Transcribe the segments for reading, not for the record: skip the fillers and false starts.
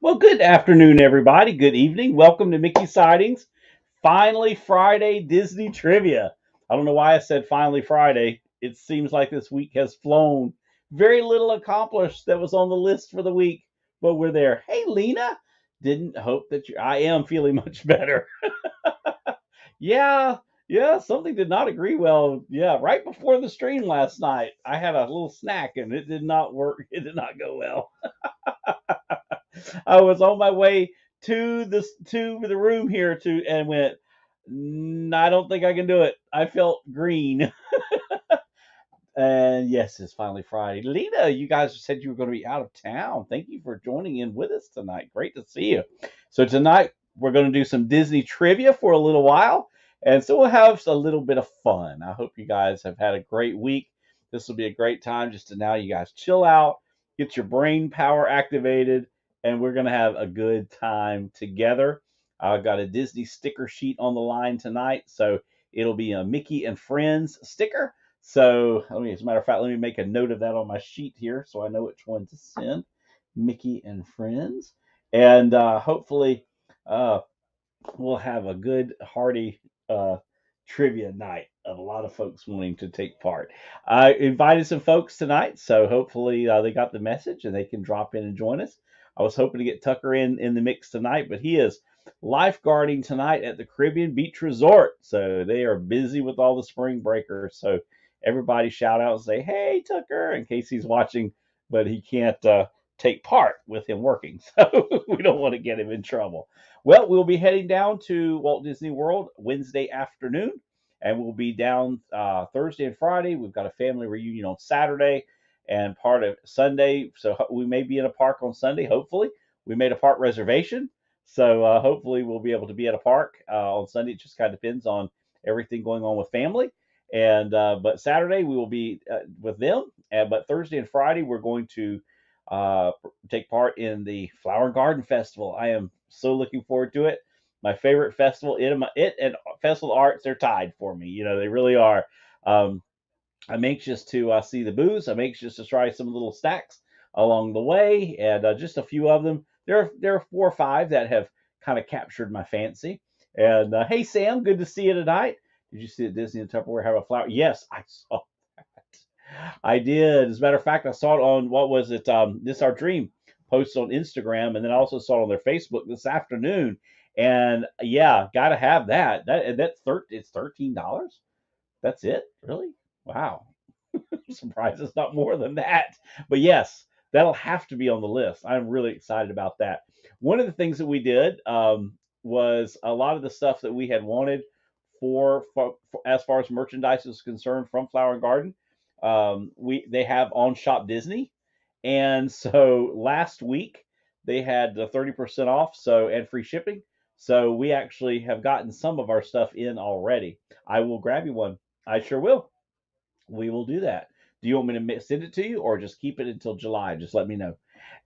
Well, good afternoon, everybody. Good evening. Welcome to Mickey Sightings. Finally, Friday Disney trivia. I don't know why I said finally Friday. It seems like this week has flown. Very little accomplished that was on the list for the week, but we're there. Hey, Lena. Didn't hope that you. I am feeling much better. Yeah, yeah, something did not agree well. Yeah, right before the stream last night, I had a little snack and it did not work. It did not go well. I was on my way to the room here to and went. I don't think I can do it. I felt green, and yes, it's finally Friday. Lena, you guys said you were going to be out of town. Thank you for joining in with us tonight. Great to see you. So tonight we're going to do some Disney trivia for a little while, and so we'll have a little bit of fun. I hope you guys have had a great week. This will be a great time just to now you guys chill out, get your brain power activated, and we're going to have a good time together. I've got a Disney sticker sheet on the line tonight, so it'll be a Mickey and Friends sticker. So as a matter of fact, let me make a note of that on my sheet here so I know which one to send. Mickey and Friends, and hopefully uh, we'll have a good hearty uh, trivia night of a lot of folks wanting to take part. I invited some folks tonight, so hopefully they got the message and they can drop in and join us. I was hoping to get Tucker in the mix tonight, but he is lifeguarding tonight at the Caribbean Beach Resort, so they are busy with all the spring breakers. So everybody shout out and say, "Hey, Tucker!" in case he's watching, but he can't take part with him working, so we don't want to get him in trouble. Well, we'll be heading down to Walt Disney World Wednesday afternoon, and we'll be down Thursday and Friday. We've got a family reunion on Saturday and part of Sunday. So we may be in a park on Sunday, hopefully. We made a park reservation. So hopefully we'll be able to be at a park on Sunday. It just kind of depends on everything going on with family. And but Saturday we will be with them. But Thursday and Friday we're going to uh, take part in the Flower and Garden Festival. I am so looking forward to it. My favorite festival, it and Festival of Arts, they're tied for me. You know, they really are. Um, I'm anxious to see the booths. I'm anxious to try some little stacks along the way, and just a few of them. There are four or five that have kind of captured my fancy. And hey, Sam, good to see you tonight. Did you see that Disney and Tupperware have a flower? Yes, I saw. I did. As a matter of fact, I saw it on what was it? This Our Dream posted on Instagram, and then I also saw it on their Facebook this afternoon. And yeah, got to have that. It's $13. That's it, really? Wow. I'm surprised it's not more than that. But yes, that'll have to be on the list. I'm really excited about that. One of the things that we did was a lot of the stuff that we had wanted for as far as merchandise is concerned from Flower and Garden. We They have on Shop Disney, and so last week they had the 30% off, and free shipping. So we actually have gotten some of our stuff in already. I will grab you one. I sure will. We will do that. Do you want me to send it to you or just keep it until July? Just let me know.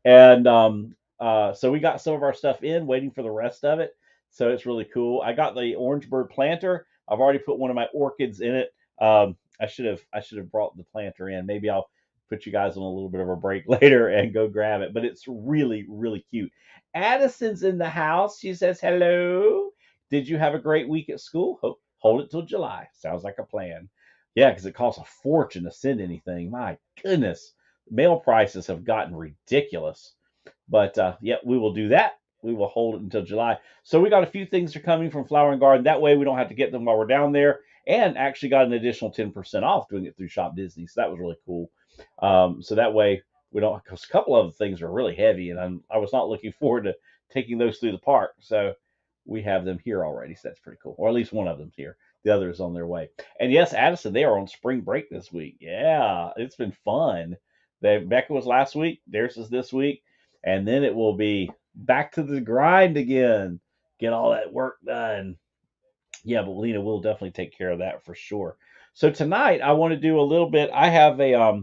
And so we got some of our stuff in, waiting for the rest of it. So it's really cool. I got the orange bird planter. I've already put one of my orchids in it. I should have brought the planter in. Maybe I'll put you guys on a little bit of a break later and go grab it. But it's really really cute. Addison's in the house. She says hello. Did you have a great week at school? Hold it till July. Sounds like a plan. Yeah, because it costs a fortune to send anything. My goodness, mail prices have gotten ridiculous. But yeah, we will do that. We will hold it until July. So we got a few things that are coming from Flower and Garden. That way we don't have to get them while we're down there. And actually got an additional 10% off doing it through Shop Disney. So that was really cool. So that way we don't, because a couple of the things are really heavy, and I was not looking forward to taking those through the park. So we have them here already. So that's pretty cool. Or at least one of them's here. The other is on their way. And yes, Addison, they are on spring break this week. Yeah, it's been fun. Becca was last week. Theirs is this week, and then it will be back to the grind again. Get all that work done. Yeah, but Lena will definitely take care of that for sure. So tonight I want to do a little bit. I have a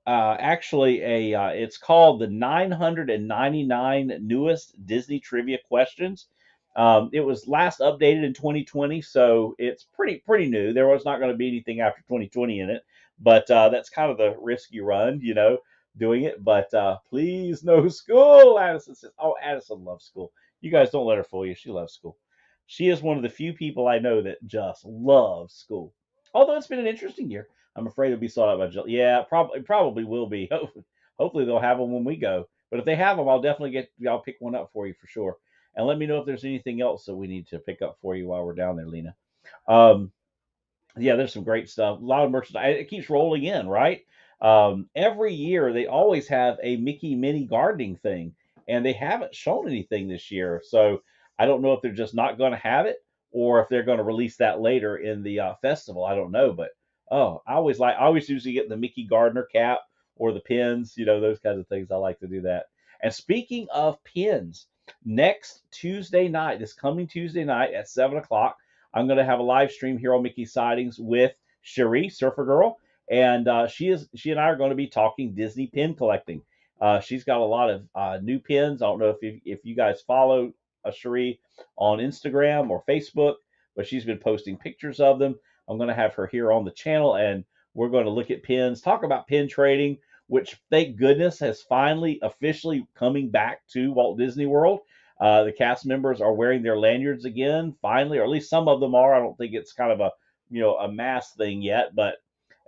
actually a it's called the 999 newest Disney trivia questions. It was last updated in 2020, so it's pretty new. There was not going to be anything after 2020 in it, but that's kind of the risk you run. doing it. But please, no school. Addison says, oh, Addison loves school. You guys don't let her fool you. She loves school. She is one of the few people I know that just loves school. Although it's been an interesting year. I'm afraid it'll be sought out by Jill. Yeah, probably will be. Hopefully they'll have them when we go. But if they have them, I'll pick one up for you for sure. And let me know if there's anything else that we need to pick up for you while we're down there, Lena. Um, yeah, there's some great stuff. A lot of merchandise. It keeps rolling in, right? Every year they always have a Mickey mini gardening thing, and they haven't shown anything this year. So I don't know if they're just not going to have it, or if they're going to release that later in the festival. I don't know, but oh, I always usually get the Mickey Gardner cap or the pins, those kinds of things. I like to do that. And speaking of pins, next Tuesday night, this coming Tuesday night at 7 o'clock. I'm going to have a live stream here on Mickey Sightings with Cherie, Surfer Girl, and she and I are going to be talking Disney pin collecting. She's got a lot of new pins. I don't know if you guys follow Cherie on Instagram or Facebook, but she's been posting pictures of them. I'm going to have her here on the channel, and we're going to look at pins, talk about pin trading, which thank goodness has finally officially coming back to Walt Disney World. The cast members are wearing their lanyards again, finally, or at least some of them are. I don't think it's kind of a mass thing yet, but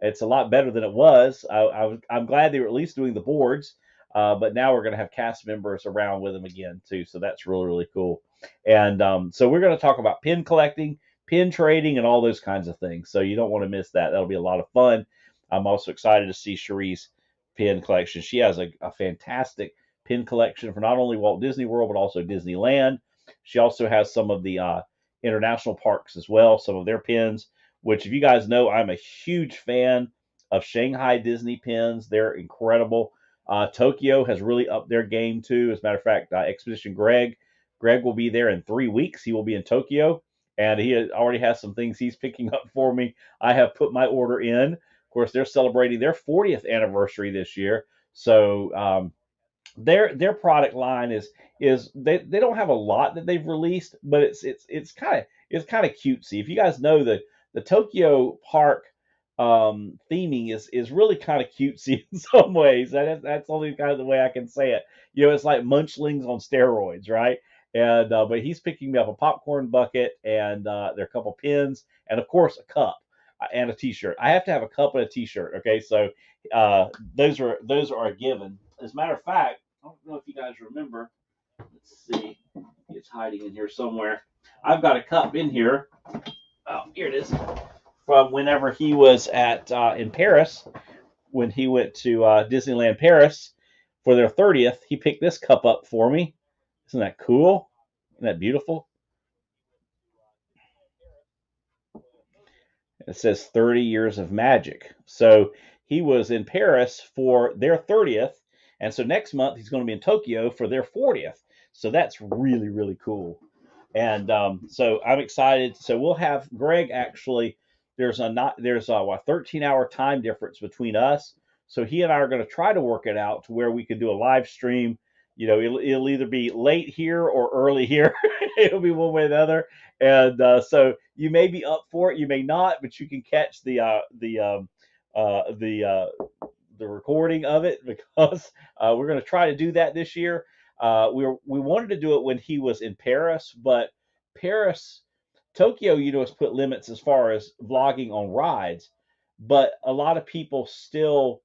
it's a lot better than it was. I'm glad they were at least doing the boards, but now we're going to have cast members around with them again too. So that's really really cool. And so we're going to talk about pin collecting, pin trading, and all those kinds of things. So you don't want to miss that. That'll be a lot of fun. I'm also excited to see Cherie's pin collection. She has a fantastic pin collection for not only Walt Disney World but also Disneyland. She also has some of the international parks as well, some of their pins, which if you guys know, I'm a huge fan of Shanghai Disney pins. They're incredible. Tokyo has really upped their game too. As a matter of fact, Expedition Greg will be there in 3 weeks. He will be in Tokyo, and he already has some things he's picking up for me. I have put my order in. Of course, they're celebrating their 40th anniversary this year, so their product line is they don't have a lot that they've released, but it's kind of cutesy. If you guys know the Tokyo Park theming is really kind of cutesy in some ways. That's only kind of the way I can say it. It's like Munchlings on steroids, right? And but he's picking me up a popcorn bucket, and there are a couple pins, and of course a cup and a T-shirt. I have to have a cup and a T-shirt. Okay, so those are a given. As a matter of fact, I don't know if you guys remember. Let's see. It's hiding in here somewhere. I've got a cup in here. Oh, here it is. From whenever he was at in Paris, when he went to Disneyland Paris for their 30th, he picked this cup up for me. Isn't that cool? Isn't that beautiful? It says 30 years of magic. So he was in Paris for their 30th. And so next month he's going to be in Tokyo for their 40th. So that's really, really cool. And so I'm excited. So we'll have Greg actually. There's a 13-hour time difference between us. So he and I are going to try to work it out to where we can do a live stream. It'll either be late here or early here. It'll be one way or the other. And so you may be up for it, you may not, but you can catch the recording of it because we're going to try to do that this year. We wanted to do it when he was in Paris, but Paris, Tokyo, has put limits as far as vlogging on rides, but a lot of people still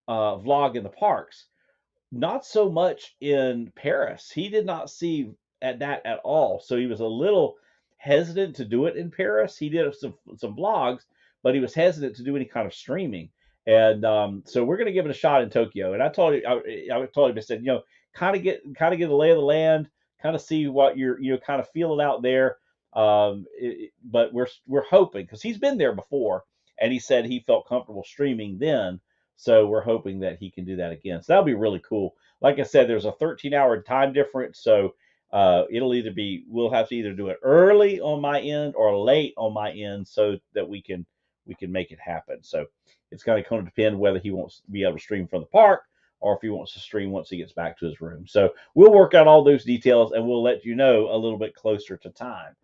vlog in the parks. Not so much in Paris. He did not see at that at all, so he was a little hesitant to do it in Paris. He did some vlogs, but he was hesitant to do any kind of streaming. And so we're going to give it a shot in Tokyo. And I told him, I said, kind of get a lay of the land, kind of see what you're kind of feeling out there. But we're hoping, because he's been there before, and he said he felt comfortable streaming then. So we're hoping that he can do that again. So that'll be really cool. Like I said, there's a 13-hour time difference, so we'll have to either do it early on my end or late on my end so that we can make it happen. So it's going to depend whether he wants to be able to stream from the park or if he wants to stream once he gets back to his room. So we'll work out all those details, and we'll let you know a little bit closer to time.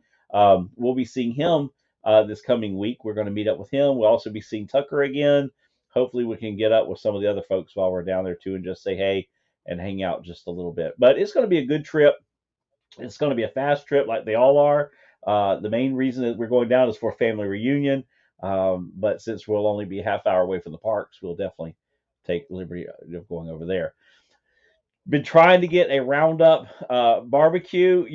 We'll be seeing him this coming week. We're going to meet up with him. We'll also be seeing Tucker again. hopefully we can get up with some of the other folks while we're down there too and just say hey and hang out just a little bit. But it's going to be a good trip. It's going to be a fast trip like they all are. The main reason that we're going down is for a family reunion. But since we'll only be a half hour away from the parks, we'll definitely take liberty of going over there. Been trying to get a roundup barbecue,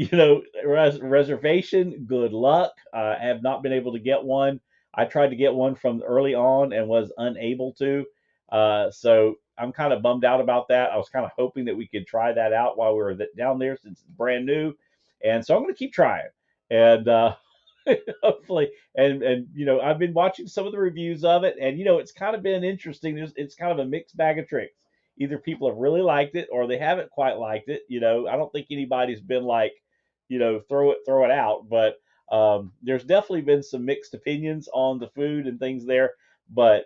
reservation. Good luck. I have not been able to get one. I tried to get one from early on and was unable to. So I'm kind of bummed out about that. I was kind of hoping that we could try that out while we were down there since it's brand new, and so I'm going to keep trying. And hopefully, and I've been watching some of the reviews of it, and it's kind of been interesting. It's kind of a mixed bag of tricks. Either people have really liked it or they haven't quite liked it. I don't think anybody's been like, throw it out. But there's definitely been some mixed opinions on the food and things there. But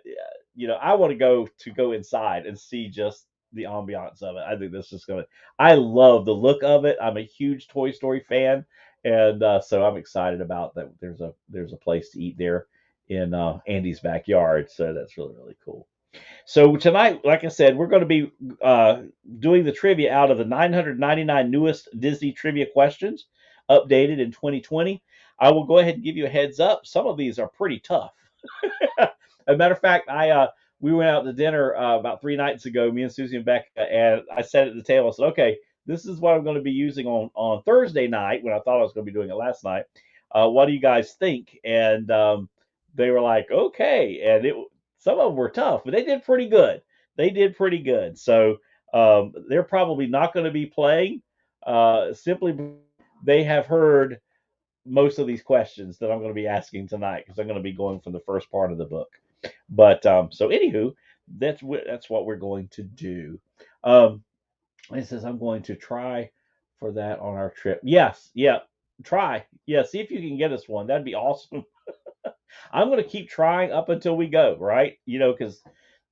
I want to go inside and see just the ambiance of it. I think this is gonna. I love the look of it. I'm a huge Toy Story fan, and so I'm excited about that. There's a place to eat there in Andy's backyard. So that's really really cool. So tonight, like I said, we're going to be doing the trivia out of the 999 newest Disney trivia questions, updated in 2020. I will go ahead and give you a heads up. Some of these are pretty tough. As a matter of fact, we went out to dinner about 3 nights ago, me and Susie and Becca, and I sat at the table. I said, "Okay, this is what I'm going to be using on Thursday night when I thought I was going to be doing it last night. What do you guys think?" And they were like, "Okay," and some of them were tough, but they did pretty good. They did pretty good. So they're probably not going to be playing simply they have heard most of these questions that I'm going to be asking tonight because I'm going to be going from the first part of the book. But so anywho, that's what we're going to do. Um, it says I'm going to try for that on our trip. Yes, yeah, try. Yeah, see if you can get us one. That'd be awesome. I'm going to keep trying up until we go, right? Because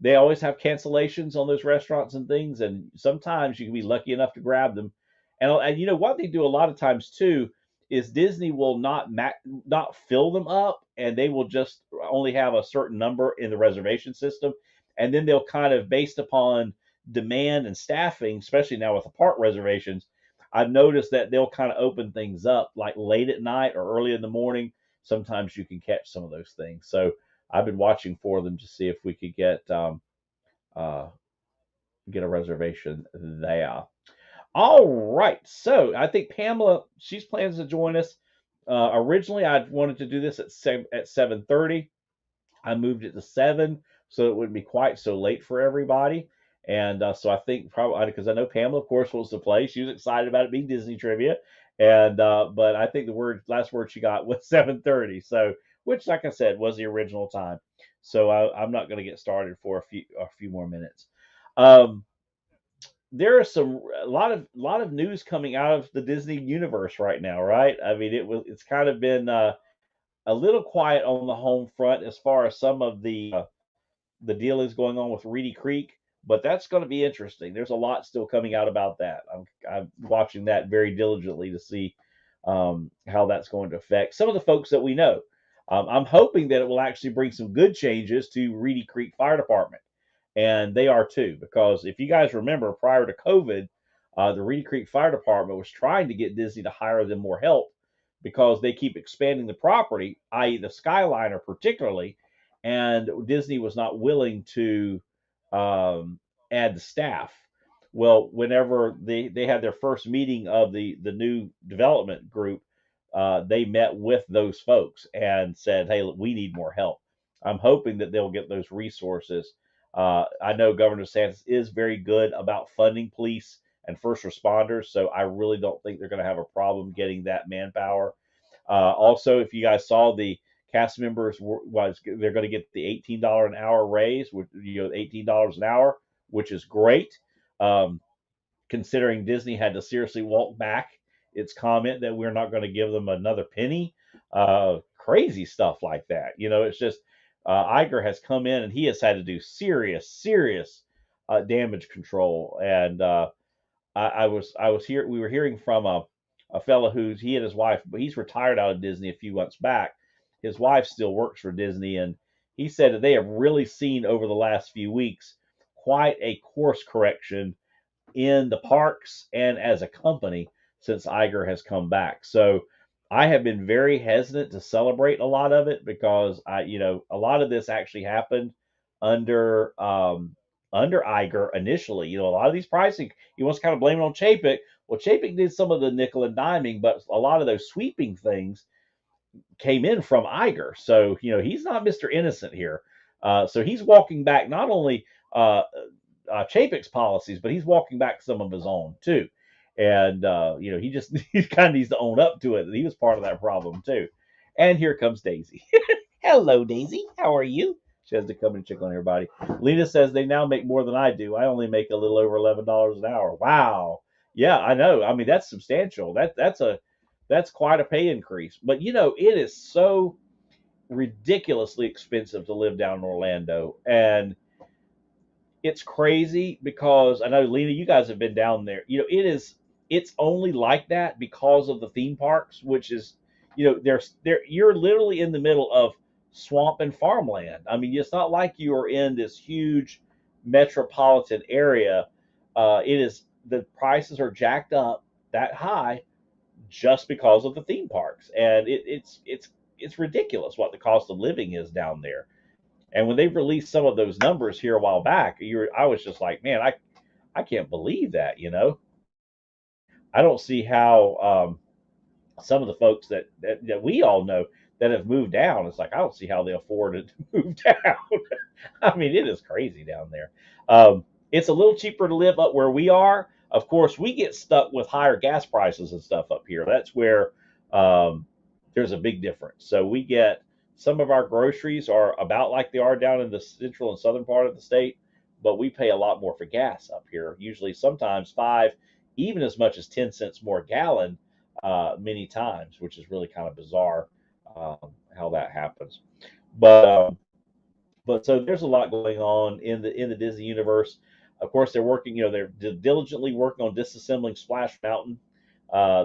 they always have cancellations on those restaurants and things, and sometimes you can be lucky enough to grab them. And what they do a lot of times too is Disney will not fill them up, and they will just only have a certain number in the reservation system, and then they'll kind of based upon demand and staffing, especially now with the park reservations. I've noticed that they'll kind of open things up like late at night or early in the morning. Sometimes you can catch some of those things. So I've been watching for them to see if we could uh, get a reservation there. All right. So I think Pamela, she's plans to join us. Originally, I wanted to do this at 7:30. I moved it to 7 so it wouldn't be quite so late for everybody. And so I think probably because I know Pamela, of course, wants to play. She was excited about it being Disney trivia, and but I think the last word she got was 7:30. So which, like I said, was the original time. So I'm not going to get started for a few more minutes. Um, there are a lot of news coming out of the Disney universe right now, right? I mean, it's kind of been a little quiet on the home front as far as some of the deal is going on with Reedy Creek, but that's going to be interesting. There's a lot still coming out about that. I'm watching that very diligently to see how that's going to affect some of the folks that we know. I'm hoping that it will actually bring some good changes to Reedy Creek Fire Department, and they are too. Because if you guys remember, prior to COVID, the Reedy Creek Fire Department was trying to get Disney to hire them more help because they keep expanding the property, i.e., the Skyliner particularly, and Disney was not willing to add the staff. Well, whenever they had their first meeting of the new development group, they met with those folks and said, "Hey, we need more help." I'm hoping that they'll get those resources. I know Governor DeSantis is very good about funding police and first responders, so I really don't think they're going to have a problem getting that manpower. Also, if you guys saw the cast members they're going to get the $18 an hour raise, with $18 an hour, which is great. Um, Considering Disney had to seriously walk back its comment that we're not going to give them another penny. Crazy stuff like that. It's just Iger has come in and he has had to do serious damage control. And I was here. We were hearing from a fellow he and his wife, but he's retired out of Disney a few months back. His wife still works for Disney, and he said that they have really seen over the last few weeks quite a course correction in the parks and as a company since Iger has come back. So I have been very hesitant to celebrate a lot of it because a lot of this actually happened under under Iger initially. A lot of these pricing, he wants to kind of blame it on Chapek. Well, Chapek did some of the nickel and diming, but a lot of those sweeping things came in from Iger. So, he's not Mr. Innocent here. So he's walking back not only Chapek's policies, but he's walking back some of his own too. And, he kind of needs to own up to it that he was part of that problem too. And here comes Daisy. Hello, Daisy. How are you? She has to come and check on everybody. Lena says they now make more than I do. I only make a little over $11 an hour. Wow. Yeah, I know. I mean, that's substantial. That's quite a pay increase. But it is so ridiculously expensive to live down in Orlando. And it's crazy because I know, Lena, you guys have been down there. It's only like that because of the theme parks, which is, you're literally in the middle of swamp and farmland. I mean, it's not like you are in this huge metropolitan area. The prices are jacked up that high just because of the theme parks, and it's ridiculous what the cost of living is down there. And when they released some of those numbers here a while back, I was just like, man, I can't believe that. I don't see how some of the folks that we all know that have moved down, it's like I don't see how they afforded to move down. I mean, it is crazy down there. It's a little cheaper to live up where we are. Of course, we get stuck with higher gas prices and stuff up here. That's where there's a big difference. So we get some of our groceries are about like they are down in the central and southern part of the state, but we pay a lot more for gas up here. Usually, sometimes five, even as much as 10 cents more a gallon, many times, which is really kind of bizarre how that happens. But but so there's a lot going on in the Disney universe. Of course, they're working. They're diligently working on disassembling Splash Mountain.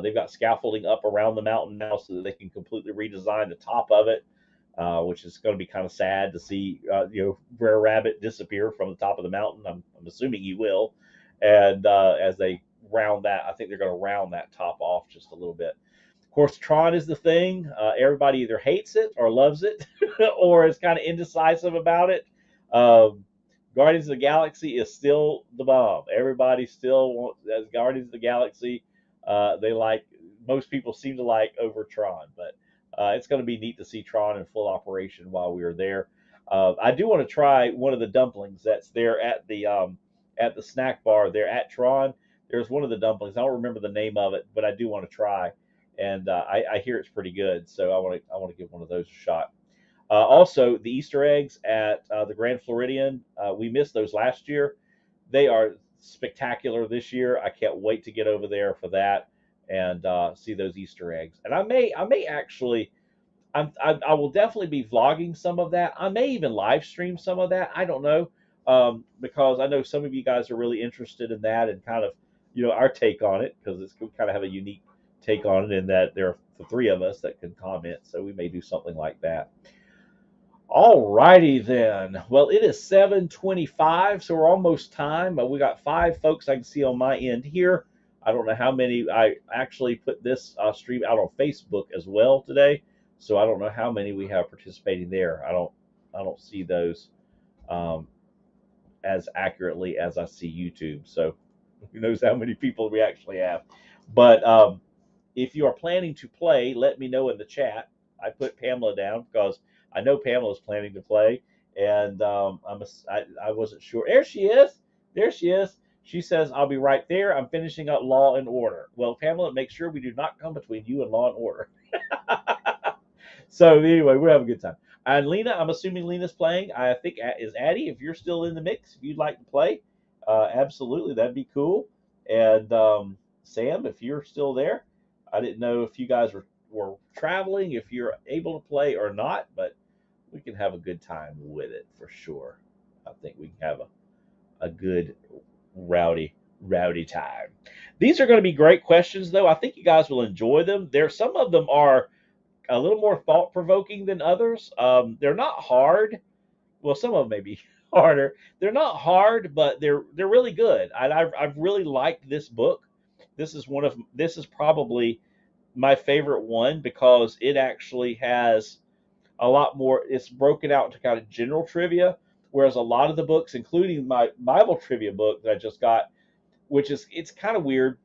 They've got scaffolding up around the mountain now so that they can completely redesign the top of it, which is going to be kind of sad to see. Brer Rabbit disappear from the top of the mountain. I'm assuming he will, and as they round that, I think they're going to round that top off just a little bit. Of course, Tron is the thing. Everybody either hates it or loves it, or is kind of indecisive about it. Um, Guardians of the Galaxy is still the bomb. Everybody still wants as Guardians of the Galaxy. They like most people seem to like over Tron, but it's going to be neat to see Tron in full operation while we are there. I do want to try one of the dumplings that's there at the snack bar there at Tron. There's one of the dumplings. I don't remember the name of it, but I do want to try, and I hear it's pretty good. So I want to give one of those a shot. Also, the Easter eggs at the Grand Floridian, we missed those last year. They are spectacular this year. I can't wait to get over there for that and see those Easter eggs. And I may actually, I will definitely be vlogging some of that. I may even live stream some of that. I don't know, because I know some of you guys are really interested in that and kind of, our take on it, because we kind of have a unique take on it in that there are the three of us that can comment. So we may do something like that. All righty then. Well, it is 7:25, so we're almost time. We got 5 folks I can see on my end here. I don't know how many. I actually put this stream out on Facebook as well today, so I don't know how many we have participating there. I don't see those um, as accurately as I see YouTube. So who knows how many people we actually have? But if you are planning to play, let me know in the chat. I put Pamela down because I know Pamela's planning to play, and I wasn't sure. There she is. There she is. She says, "I'll be right there. I'm finishing up Law and Order." Well, Pamela, make sure we do not come between you and Law and Order. So anyway, we're having a good time. And Lena, I'm assuming Lena's playing. I think is Addie. If you're still in the mix, if you'd like to play, absolutely, that'd be cool. And Sam, if you're still there, I didn't know if you guys were traveling, if you're able to play or not, but we can have a good time with it for sure. I think we can have a good rowdy time. These are going to be great questions, though. I think you guys will enjoy them. Some of them are a little more thought provoking than others. They're not hard. well, some of them may be harder. They're not hard, but they're really good. I've really liked this book. This is probably my favorite one because it actually has a lot more. It's broken out into kind of general trivia, whereas a lot of the books, including my Bible trivia book that I just got, which is it's kind of weird,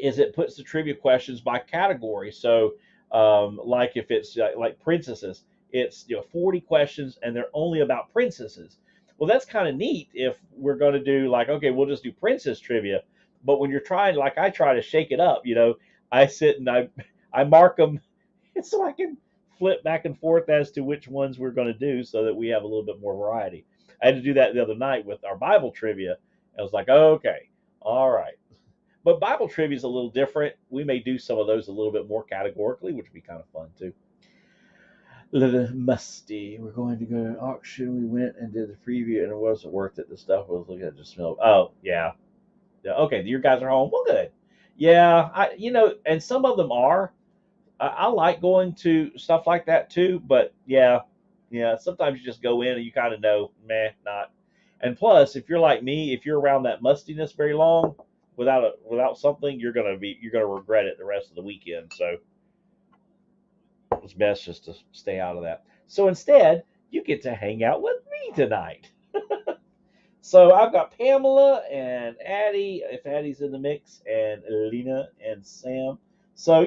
is it puts the trivia questions by category. So, like if it's like princesses, it's 40 questions and they're only about princesses. Well, that's kind of neat if we're going to do like, okay, we'll just do princess trivia. But when you're trying, like I try to shake it up, I sit and I mark them so I can flip back and forth as to which ones we're going to do so that we have a little bit more variety. I had to do that the other night with our Bible trivia. I was like, okay, all right. But Bible trivia is a little different. We may do some of those a little bit more categorically, which would be kind of fun too. Little musty. We're going to go to an auction. We went and did the preview, and it wasn't worth it. The stuff I was looking at just smelled. Oh yeah, yeah. Okay, your guys are home. Well, good. Yeah, and some of them are. I like going to stuff like that too. But yeah, yeah. Sometimes you just go in and you kind of know, meh, not. And plus, if you're like me, if you're around that mustiness very long, without something, you're gonna regret it the rest of the weekend. So it's best just to stay out of that. So instead, you get to hang out with me tonight. So I've got Pamela and Addie, if Addie's in the mix, and Lena and Sam. So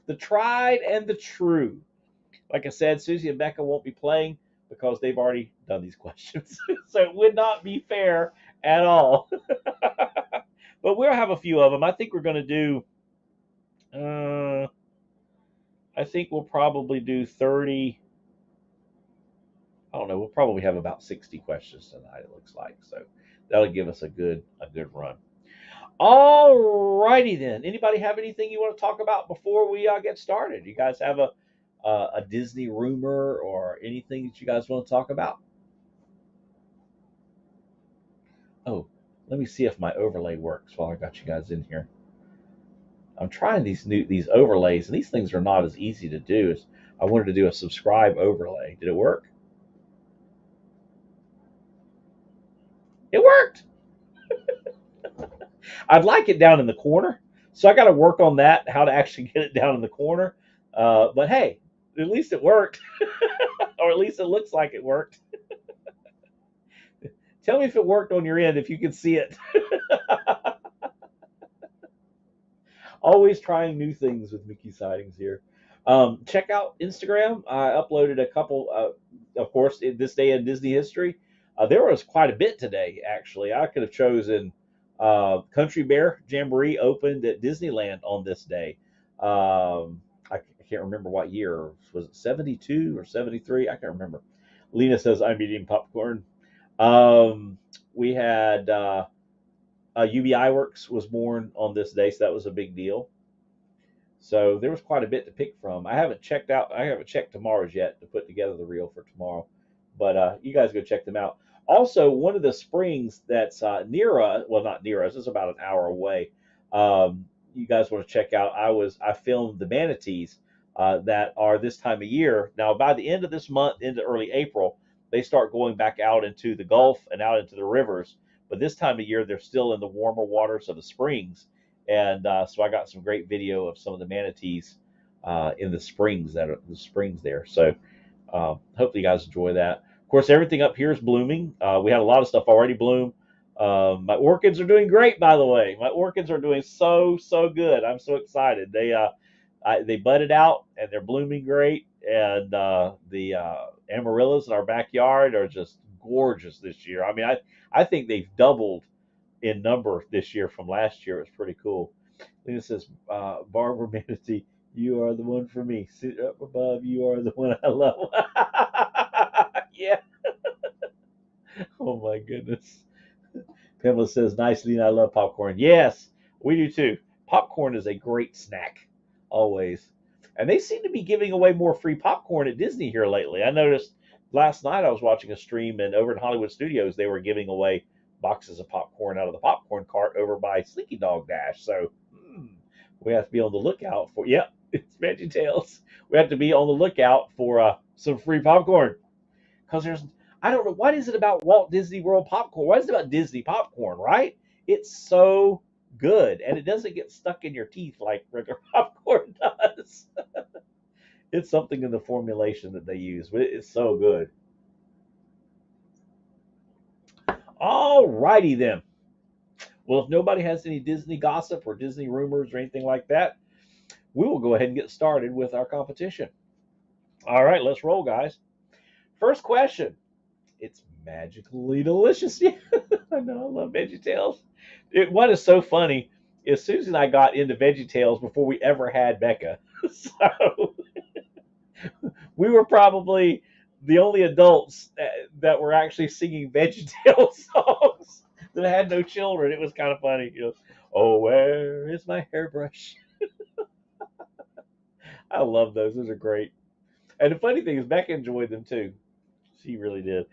the tried and the true. Like I said, Susie and Becca won't be playing because they've already done these questions. So it would not be fair at all. But we'll have a few of them. I think we're going to do. I think we'll probably do 30. I don't know. We'll probably have about 60 questions tonight. It looks like so. That'll give us a good run. All righty then. Anybody have anything you want to talk about before we get started? You guys have a Disney rumor or anything that you guys want to talk about? Oh, let me see if my overlay works while I got you guys in here. I'm trying these overlays, and these things are not as easy to do as I wanted to do a subscribe overlay. Did it work? It worked. I'd like it down in the corner, so I got to work on that, how to actually get it down in the corner. But hey, at least it worked, or at least it looks like it worked. Tell me if it worked on your end, if you can see it. Always trying new things with Mickey Sightings here. Check out Instagram. I uploaded a couple, of course, in this day in Disney history. There was quite a bit today, actually. I could have chosen Country Bear Jamboree opened at Disneyland on this day. I can't remember what year. Was it 72 or 73? I can't remember. Lena says, I'm eating popcorn. We had UBI Works was born on this day, so that was a big deal. So there was quite a bit to pick from. I haven't checked tomorrow's yet to put together the reel for tomorrow, but you guys go check them out. Also, one of the springs that's near us, well, not near us, it's about an hour away. You guys want to check out? I filmed the manatees that are this time of year. Now, by the end of this month, into early April, they start going back out into the Gulf and out into the rivers. But this time of year, they're still in the warmer waters of the springs, and so I got some great video of some of the manatees in the springs there. So hopefully you guys enjoy that. Of course, everything up here is blooming. We had a lot of stuff already bloom. My orchids are doing great, by the way. My orchids are doing so good. I'm so excited. They budded out and they're blooming great. And the amaryllis in our backyard are just gorgeous this year. I mean, I think they've doubled in number this year from last year. It's pretty cool. Lena says, Barbara Manatee, you are the one for me. Sit up above, you are the one I love. Yeah. Oh my goodness. Pamela says, nice, Lena, I love popcorn. Yes, we do too. Popcorn is a great snack, always. And they seem to be giving away more free popcorn at Disney here lately. I noticed last night I was watching a stream, and over in Hollywood Studios, they were giving away boxes of popcorn out of the popcorn cart over by Slinky Dog Dash. So we have to be on the lookout for. Yep, it's VeggieTales. We have to be on the lookout for some free popcorn because I don't know, what is it about Walt Disney World popcorn? What is it about Disney popcorn, right? It's so good, and it doesn't get stuck in your teeth like regular popcorn does. It's something in the formulation that they use, but it's so good. All righty then. Well, if nobody has any Disney gossip or Disney rumors or anything like that, we will go ahead and get started with our competition. All right, let's roll, guys. First question. It's magically delicious. Yeah, I know. I love VeggieTales. What is so funny is Susan and I got into VeggieTales before we ever had Becca. So we were probably the only adults that were actually singing VeggieTales songs that had no children. It was kind of funny. Oh, where is my hairbrush? I love those. Those are great. And the funny thing is, Becca enjoyed them too. She really did.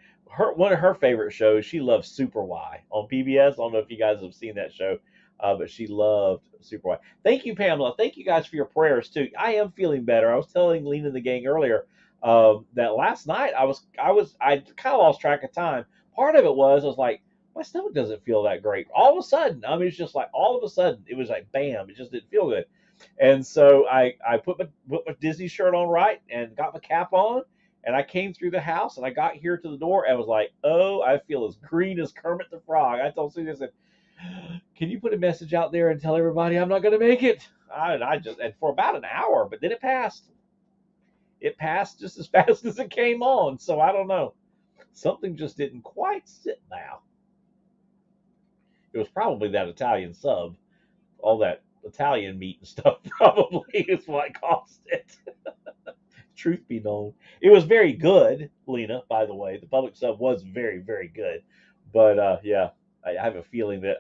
One of her favorite shows, she loves Super Y on PBS. I don't know if you guys have seen that show, but she loved Super Y. Thank you, Pamela. Thank you guys for your prayers too. I am feeling better. I was telling Lena and the gang earlier that last night I kind of lost track of time. Part of it was like my stomach doesn't feel that great. All of a sudden, I mean, it's just like all of a sudden it was like bam, it just didn't feel good. And so I put my Disney shirt on right and got my cap on, and I came through the house and I got here to the door and was like, oh, I feel as green as Kermit the Frog. I told Susie, I said, can you put a message out there and tell everybody I'm not going to make it? And for about an hour, but then it passed. It passed just as fast as it came on. So I don't know. Something just didn't quite sit now. It was probably that Italian sub, all that Italian meat and stuff probably is what caused it. Truth be known, it was very good, Lena. By the way, the public sub was very, very good. But yeah, I have a feeling that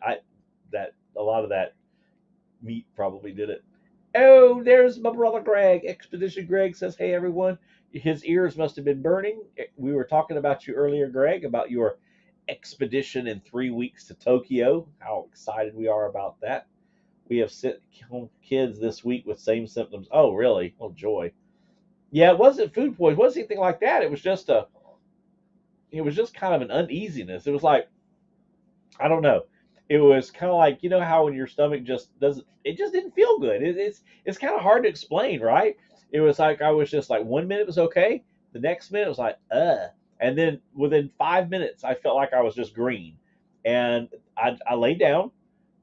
a lot of that meat probably did it. Oh, there's my brother Greg. Expedition Greg says, "Hey everyone." His ears must have been burning. We were talking about you earlier, Greg, about your expedition in 3 weeks to Tokyo. How excited we are about that. We have sent home kids this week with same symptoms. Oh, really? Oh, joy. Yeah, it wasn't food poisoning. It wasn't anything like that. It was just kind of an uneasiness. It was like, I don't know. It was kind of like, how when your stomach just doesn't, it just didn't feel good. It's kind of hard to explain, right? It was like I was just like 1 minute was okay, the next minute was like and then within 5 minutes I felt like I was just green, and I laid down,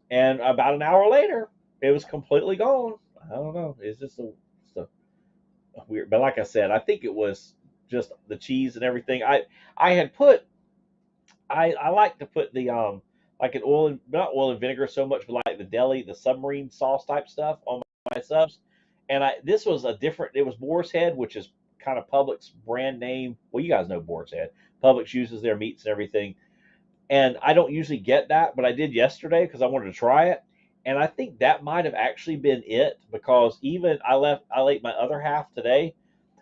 and about an hour later it was completely gone. I don't know. It's a weird, but like I said, I think it was just the cheese and everything. I had put I like to put the like an oil and not oil and vinegar so much, but like the submarine sauce type stuff on my subs. And this was a different. It was Boar's Head, which is kind of Publix brand name. Well, you guys know Boar's Head. Publix uses their meats and everything, and I don't usually get that, but I did yesterday because I wanted to try it. And I think that might have actually been it, because even I ate my other half today,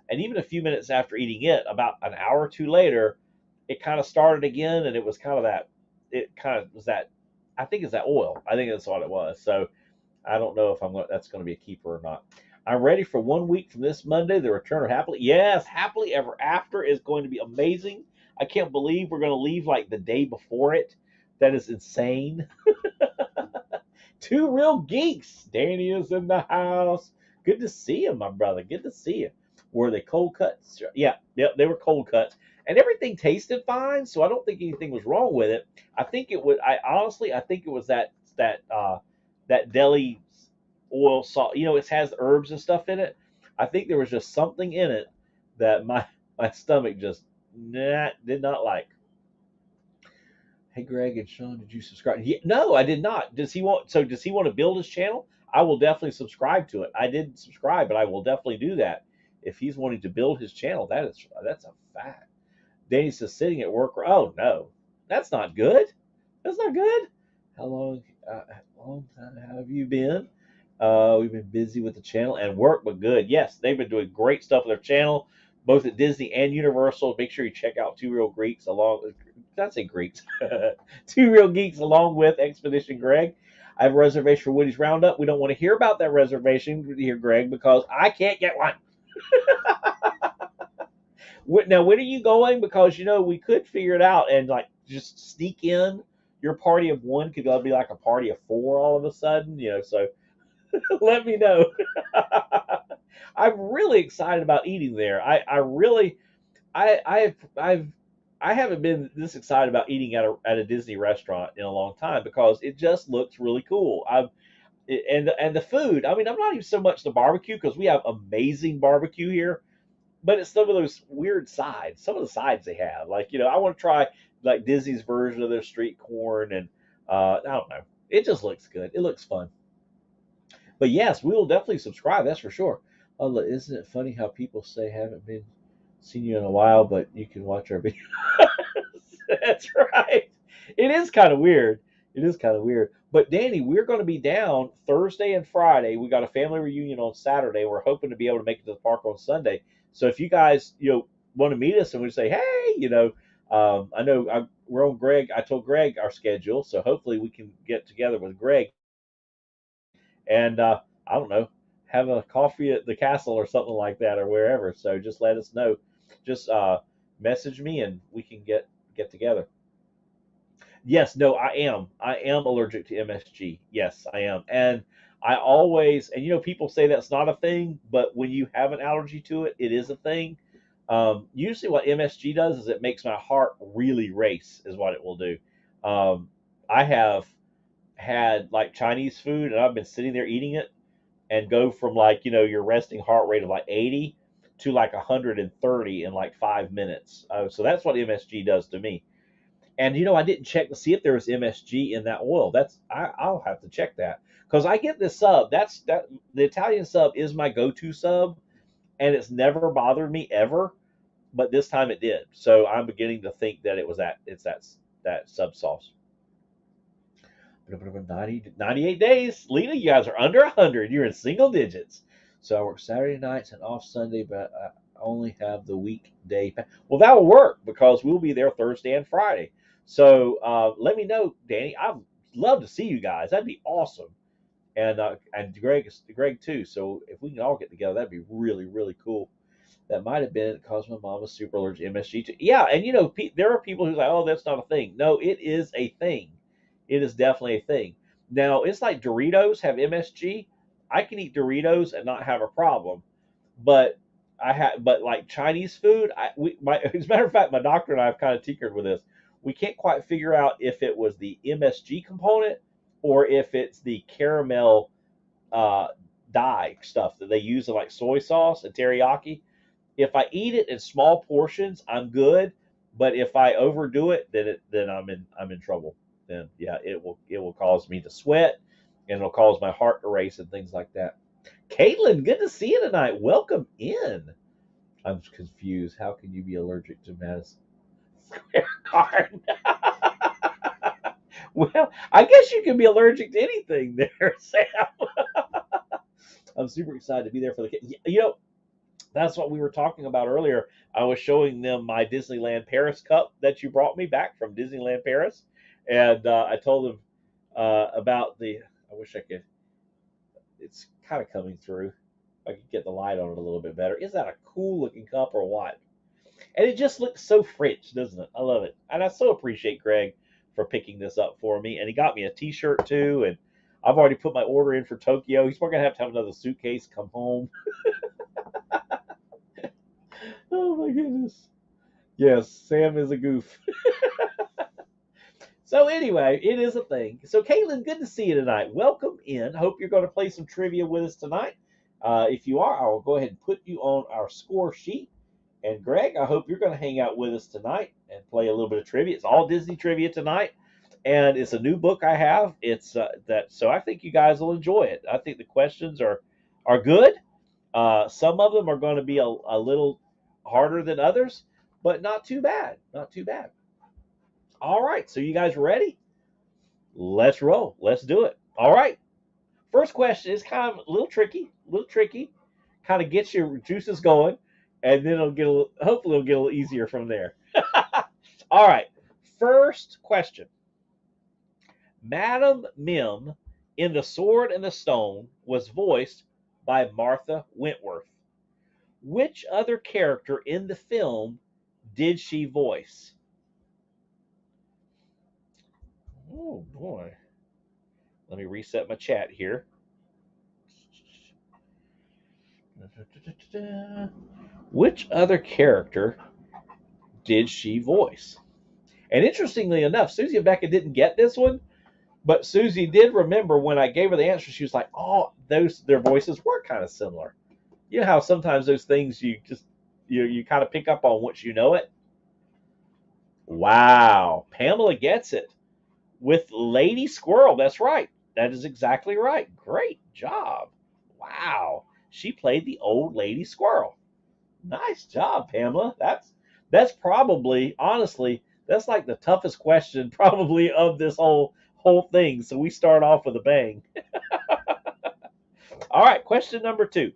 and even a few minutes after eating it, about an hour or two later, it kind of started again, and it was kind of that. It kind of was that. I think it's that oil. I think that's what it was. So I don't know if that's going to be a keeper or not. I'm ready for 1 week from this Monday, the return of Happily. Yes, Happily Ever After is going to be amazing. I can't believe we're going to leave like the day before it. That is insane. Two real geeks. Danny is in the house. Good to see you, my brother. Good to see you. Were they cold cuts? Yeah, they were cold cuts, and everything tasted fine. So I don't think anything was wrong with it. I think it was. I honestly, I think it was that deli oil salt. It has herbs and stuff in it. I think there was just something in it that my stomach just did not like. Hey, Greg and Sean, did you subscribe? Yeah, no, I did not. Does he want? So does he want to build his channel? I will definitely subscribe to it. I didn't subscribe, but I will definitely do that if he's wanting to build his channel. That's a fact. Danny says sitting at work. Oh no, that's not good. That's not good. How long time have you been? We've been busy with the channel and work, but good. Yes, they've been doing great stuff with their channel, both at Disney and Universal. Make sure you check out Two Real Greeks along. Did I say Greeks? Two Real Geeks along with Expedition Greg. I have a reservation for Woody's Roundup. We don't want to hear about that reservation here, Greg, because I can't get one. Now, when are you going? Because we could figure it out and like just sneak in. Your party of one could be like a party of four all of a sudden. So let me know. I'm really excited about eating there. I really I haven't been this excited about eating at a Disney restaurant in a long time because it just looks really cool. And the food. I mean, I'm not even so much the barbecue because we have amazing barbecue here, but it's some of those weird sides. Some of the sides they have, like I want to try like Disney's version of their street corn, and I don't know. It just looks good. It looks fun. But yes, we will definitely subscribe. That's for sure. Oh, look, isn't it funny how people say haven't been seen you in a while, but you can watch our video? That's right. It is kind of weird. It is kind of weird. But Danny, we're going to be down Thursday and Friday. We got a family reunion on Saturday. We're hoping to be able to make it to the park on Sunday. So if you guys, want to meet us and we say, hey, I know we're on Greg. I told Greg our schedule, so hopefully we can get together with Greg and I don't know, have a coffee at the castle or something like that or wherever. So just let us know. Just message me and we can get together. Yes, no, I am. I am allergic to MSG. Yes, I am. And I always, and people say that's not a thing, but when you have an allergy to it, it is a thing. Usually, what MSG does is it makes my heart really race, is what it will do. I have had like Chinese food, and I've been sitting there eating it, and go from like your resting heart rate of like 80 to like 130 in like 5 minutes. So that's what MSG does to me. And I didn't check to see if there was MSG in that oil. I'll have to check that because I get this sub. That the Italian sub is my go-to sub, and it's never bothered me ever. But this time it did. So I'm beginning to think that it's that sub sauce. 98 days. Lena, you guys are under 100. You're in single digits. So I work Saturday nights and off Sunday, but I only have the weekday. Well, that will work because we'll be there Thursday and Friday. So let me know, Danny. I'd love to see you guys. That'd be awesome. And Greg too. So if we can all get together, that'd be really, really cool. That might have been because my mom was super allergic to MSG too. Yeah, and there are people who's like, oh, that's not a thing. No, it is a thing. It is definitely a thing. Now it's like Doritos have MSG. I can eat Doritos and not have a problem, but but like Chinese food, as a matter of fact, my doctor and I have kind of tinkered with this. We can't quite figure out if it was the MSG component or if it's the caramel uh, dye stuff that they use in like soy sauce and teriyaki. If I eat it in small portions, I'm good. But if I overdo it, then I'm in trouble. Then yeah, it will cause me to sweat, and it'll cause my heart to race and things like that. Caitlin, good to see you tonight. Welcome in. I'm confused. How can you be allergic to Madison Square Garden? Well, I guess you can be allergic to anything there, Sam. I'm super excited to be there for the kids. That's what we were talking about earlier. I was showing them my Disneyland Paris cup that you brought me back from Disneyland Paris, and I told them about the. I wish I could. It's kind of coming through. I could get the light on it a little bit better. Is that a cool looking cup or what? And it just looks so French, doesn't it? I love it, and I so appreciate Greg for picking this up for me. And he got me a T-shirt too, and I've already put my order in for Tokyo. He's probably gonna have another suitcase come home. Oh my goodness. Yes, Sam is a goof. So anyway, it is a thing. So Caitlin, good to see you tonight. Welcome in. Hope you're going to play some trivia with us tonight. If you are, I will go ahead and put you on our score sheet. And Greg, I hope you're going to hang out with us tonight and play a little bit of trivia. It's all Disney trivia tonight, and it's a new book I have. It's that, so I think you guys will enjoy it. I think the questions are good. Some of them are going to be a little harder than others, but not too bad. Not too bad. All right, so you guys ready? Let's roll. Let's do it. All right. First question is kind of a little tricky, Kind of gets your juices going, and then hopefully it'll get a little easier from there. All right. First question. Madam Mim in The Sword and the Stone was voiced by Martha Wentworth. Which other character in the film did she voice? Oh boy. Let me reset my chat here. Which other character did she voice? And interestingly enough, Susie and Becca didn't get this one, but Susie did remember when I gave her the answer. She was like, "Oh, their voices were kind of similar." You know how sometimes those things you kind of pick up on once you know it. Wow, Pamela gets it with Lady Squirrel. That's right. That is exactly right. Great job. Wow, she played the old Lady Squirrel. Nice job, Pamela. That's probably honestly that's like the toughest question probably of this whole thing. So we start off with a bang. All right, question number 2.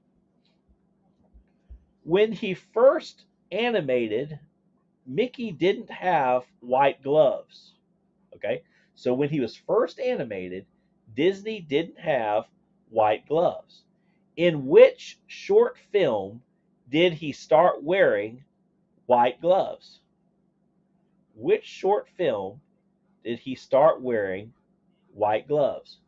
When he first animated, Mickey didn't have white gloves. Okay, so when he was first animated, Disney didn't have white gloves. In which short film did he start wearing white gloves? Which short film did he start wearing white gloves?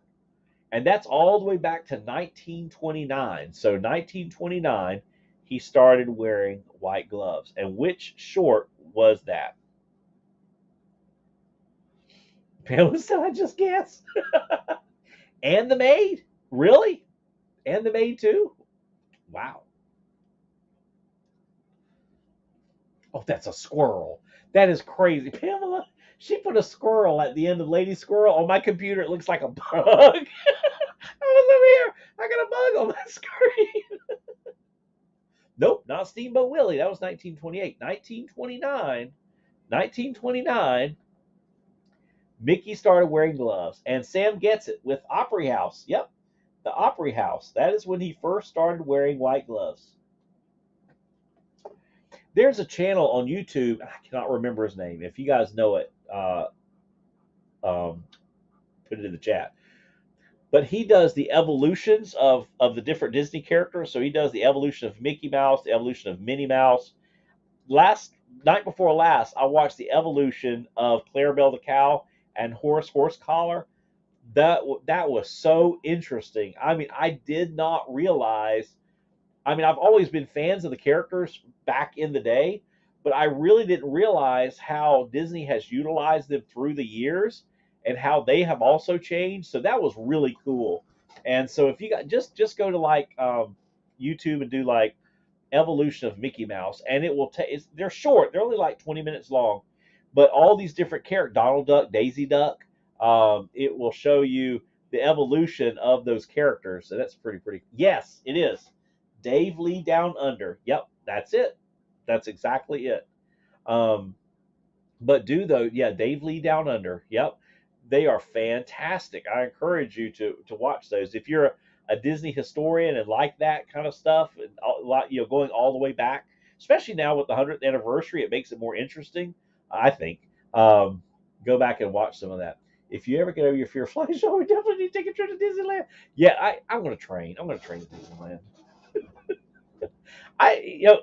And that's all the way back to 1929. So 1929, he started wearing white gloves. And which short was that? Pamela said, I just guessed. And the maid? Really? And the maid too? Wow. Oh, that's a squirrel. That is crazy. Pamela, she put a squirrel at the end of Lady Squirrel. On my computer, it looks like a bug. I was over here. I got a bug on my screen. Nope, not Steamboat Willie. That was 1928. 1929, Mickey started wearing gloves. And Sam gets it with Opry House. Yep, the Opry House. That is when he first started wearing white gloves. There's a channel on YouTube. I cannot remember his name. If you guys know it, um, put it in the chat. But he does the evolutions of the different Disney characters. So he does the evolution of Mickey Mouse, the evolution of Minnie Mouse. Last night before last, I watched the evolution of Clarabelle the cow and Horace Horsecollar. That was so interesting. I mean, I did not realize. I mean, I've always been fans of the characters back in the day, but I really didn't realize how Disney has utilized them through the years and how they have also changed. So that was really cool. And so if you got just go to like YouTube and do like evolution of Mickey Mouse, and it will take. They're short; they're only like 20 minutes long, but all these different characters, Donald Duck, Daisy Duck, it will show you the evolution of those characters. So that's pretty. Yes, it is. Dave Lee Down Under. Yep, that's it. That's exactly it. Um, but do though, yeah, Dave Lee Down Under. Yep, they are fantastic. I encourage you to watch those if you're a Disney historian and like that kind of stuff, and a lot, going all the way back. Especially now with the 100th anniversary, it makes it more interesting. I think. Go back and watch some of that. If you ever get over your fear of flying, show, we definitely need to take a trip to Disneyland. Yeah, I'm going to train. I'm going to train at Disneyland.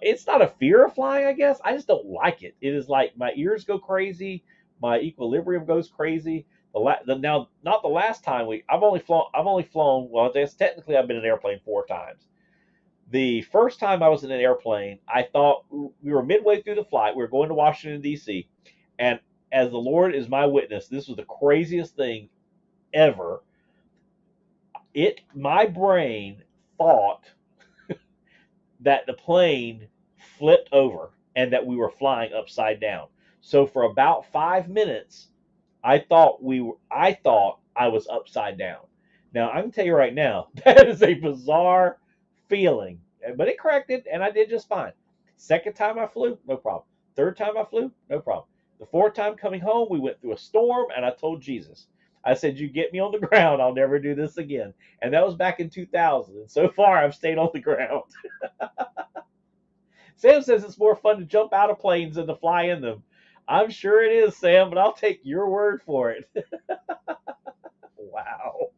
It's not a fear of flying, I guess. I just don't like it. It is like my ears go crazy, my equilibrium goes crazy. Now, not the last time I've only flown. Well, I guess technically I've been in an airplane 4 times. The first time I was in an airplane, I thought we were midway through the flight. We were going to Washington D.C., and as the Lord is my witness, this was the craziest thing ever. My brain thought that the plane flipped over and that we were flying upside down. So for about 5 minutes, I thought I was upside down. Now I can tell you right now, that is a bizarre feeling, but it corrected and I did just fine. Second time I flew, no problem. Third time I flew, no problem. The fourth time coming home, we went through a storm and I told Jesus, I said, you get me on the ground, I'll never do this again. And that was back in 2000. And so far, I've stayed on the ground. Sam says it's more fun to jump out of planes than to fly in them. I'm sure it is, Sam, but I'll take your word for it. Wow.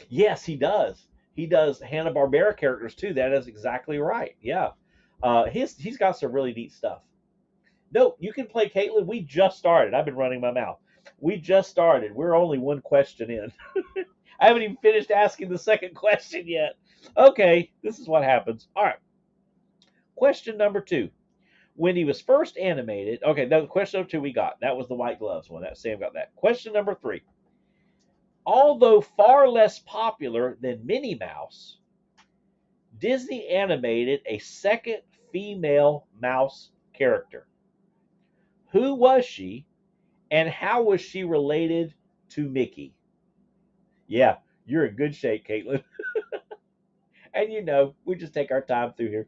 Yes, he does. He does Hanna-Barbera characters too. That is exactly right. Yeah. He's got some really neat stuff. No, you can play Caitlin. We just started. I've been running my mouth. We just started. We're only one question in. I haven't even finished asking the second question yet. Okay, this is what happens. All right. Question number 2. When he was first animated, okay, that was question number 2 we got. That was the white gloves one. That Sam got that. Question number 3. Although far less popular than Minnie Mouse, Disney animated a second female mouse character. Who was she, and how was she related to Mickey? Yeah, you're in good shape, Caitlin. And we just take our time through here.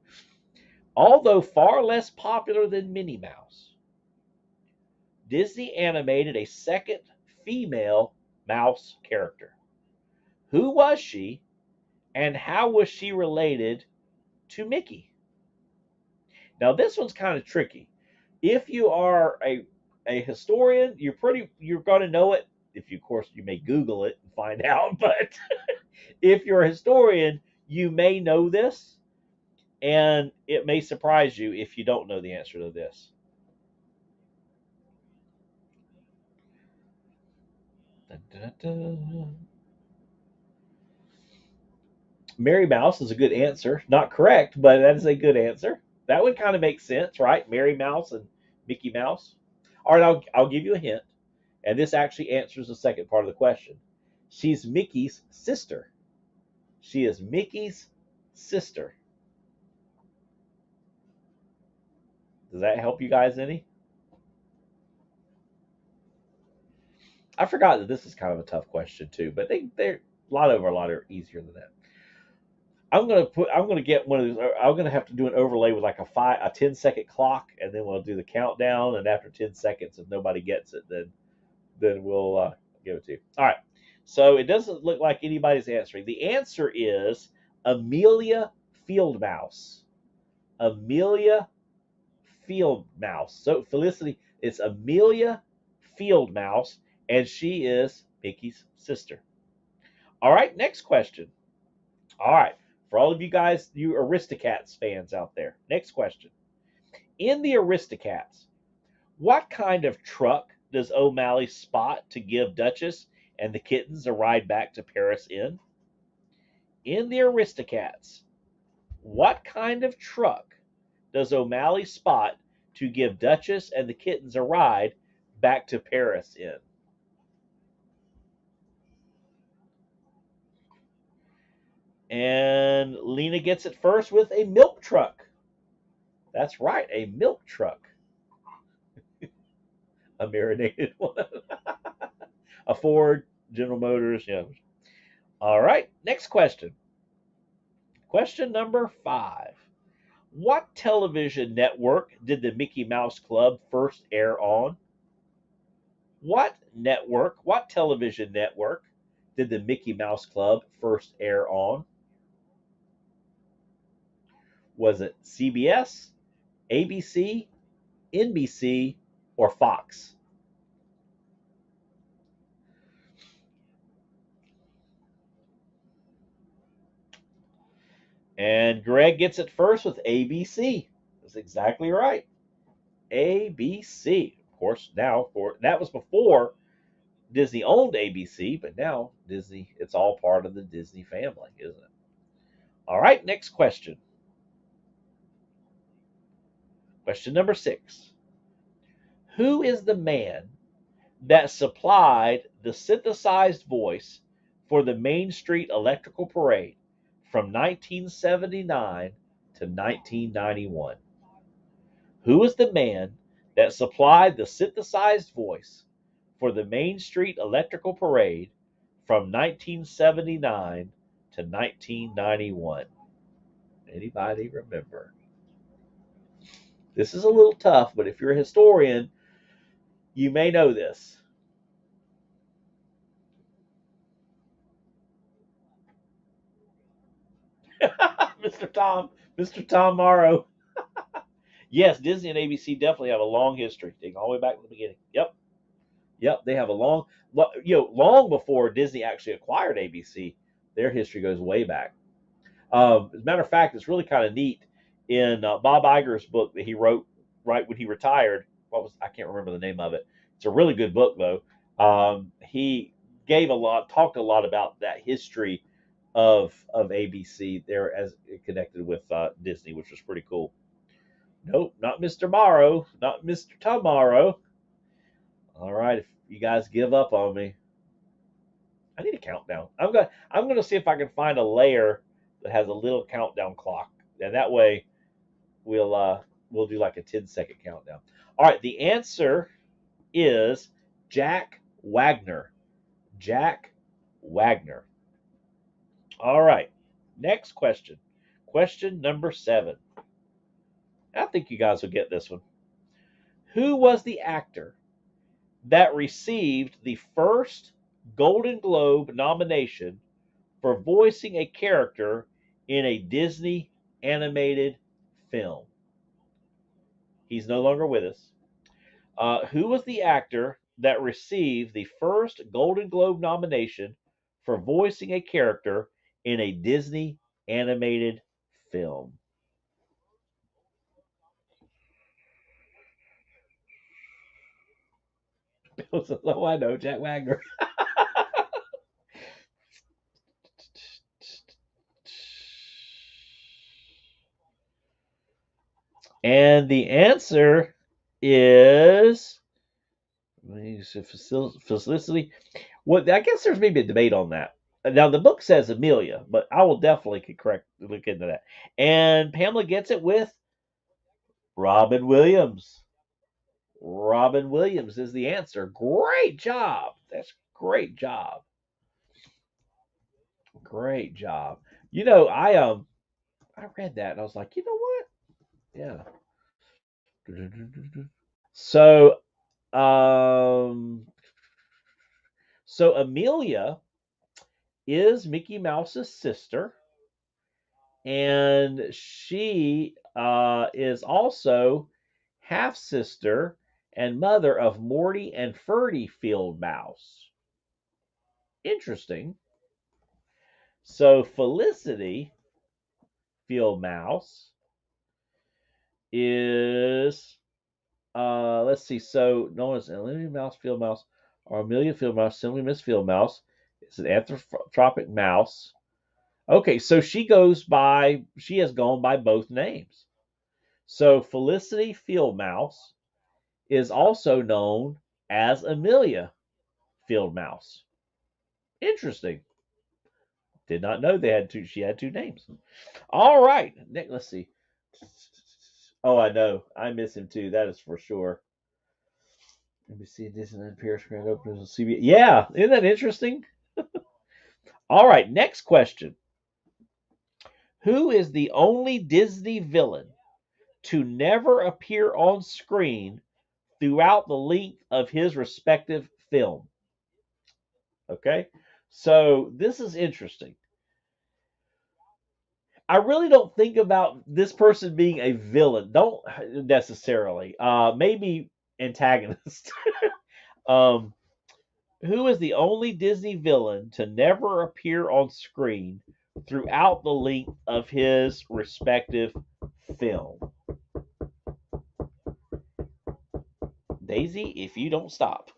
Although far less popular than Minnie Mouse, Disney animated a second female mouse character. Who was she, and how was she related to Mickey? Now, this one's kind of tricky. If you are a historian, you're going to know it. If you, of course, you may Google it and find out. But if you're a historian, you may know this, and it may surprise you if you don't know the answer to this. Dun, dun, dun. Mary Mouse is a good answer. Not correct, but that is a good answer. That would kind of make sense, right? Mary Mouse and Mickey Mouse. All right, I'll give you a hint, and this actually answers the second part of the question. She's Mickey's sister. She is Mickey's sister. Does that help you guys any? I forgot that this is kind of a tough question too, but they're a lot are easier than that. I'm gonna get one of those. I'm gonna have to do an overlay with like a 10-second clock, and then we'll do the countdown. And after 10 seconds, if nobody gets it, then we'll give it to you. All right. So it doesn't look like anybody's answering. The answer is Amelia Fieldmouse. Amelia Fieldmouse. So Felicity, it's Amelia Fieldmouse, and she is Mickey's sister. All right, next question. All right, for all of you guys, you Aristocats fans out there, next question. In the Aristocats, what kind of truck does O'Malley spot to give Duchess and the kittens a ride back to Paris in? In the Aristocats, what kind of truck does O'Malley spot to give Duchess and the kittens a ride back to Paris in? And Lena gets it first with a milk truck. That's right, a milk truck. A marinated one. A Ford, General Motors, yeah. All right, next question. Question number 5. What television network did the Mickey Mouse Club first air on? What television network did the Mickey Mouse Club first air on? Was it CBS, ABC, NBC, or Fox? And Greg gets it first with ABC. That's exactly right. ABC. Of course, now that was before Disney owned ABC, but now Disney, it's all part of the Disney family, isn't it? All right, next question. Question number 6. Who is the man that supplied the synthesized voice for the Main Street Electrical Parade from 1979 to 1991? Who is the man that supplied the synthesized voice for the Main Street Electrical Parade from 1979 to 1991? Anybody remember? This is a little tough, but if you're a historian, you may know this. Mr. Tom Morrow. Yes, Disney and ABC definitely have a long history, taking all the way back to the beginning. Yep, yep, they have a long, long before Disney actually acquired ABC. Their history goes way back. As a matter of fact, it's really kind of neat. In Bob Iger's book that he wrote right when he retired, I can't remember the name of it. It's a really good book though. He talked a lot about that history of ABC there as it connected with Disney, which was pretty cool. Nope, not Mr. Morrow, not Mr. Tomorrow. All right, if you guys give up on me, I need a countdown. I'm gonna see if I can find a layer that has a little countdown clock, and that way we'll do like a 10-second countdown. All right, the answer is Jack Wagner. Jack Wagner. All right, next question. Question number 7. I think you guys will get this one. Who was the actor that received the first Golden Globe nomination for voicing a character in a Disney animated film? He's no longer with us. Who was the actor that received the first Golden Globe nomination for voicing a character in a Disney animated film? Oh, I know, Jack Wagner. And the answer is Felicity. Well, I guess there's maybe a debate on that. Now the book says Amelia, but I will definitely look into that. And Pamela gets it with Robin Williams. Robin Williams is the answer. Great job. That's great job. Great job. I read that and I was like, you know what? Yeah. So um so Amelia is Mickey Mouse's sister, and she is also half sister and mother of Morty and Ferdy Field Mouse. Interesting. So Felicity Field Mouse is let's see. So known as Amelia Mouse Field Mouse or Amelia Field Mouse, simply Miss Field Mouse. It's an anthropotropic mouse. Okay, so she has gone by both names. So Felicity Field Mouse is also known as Amelia Field Mouse. Interesting. Did not know she had two names. All right, Nick, let's see. Oh, I know. I miss him too. That is for sure. Let me see. Disneyland Paris Grand Opening on CBS. Yeah, isn't that interesting? All right, next question. Who is the only Disney villain to never appear on screen throughout the length of his respective film? Okay, so this is interesting. I really don't think about this person being a villain. Don't necessarily. Maybe antagonist. um, who is the only Disney villain to never appear on screen throughout the length of his respective film? Daisy, if you don't stop.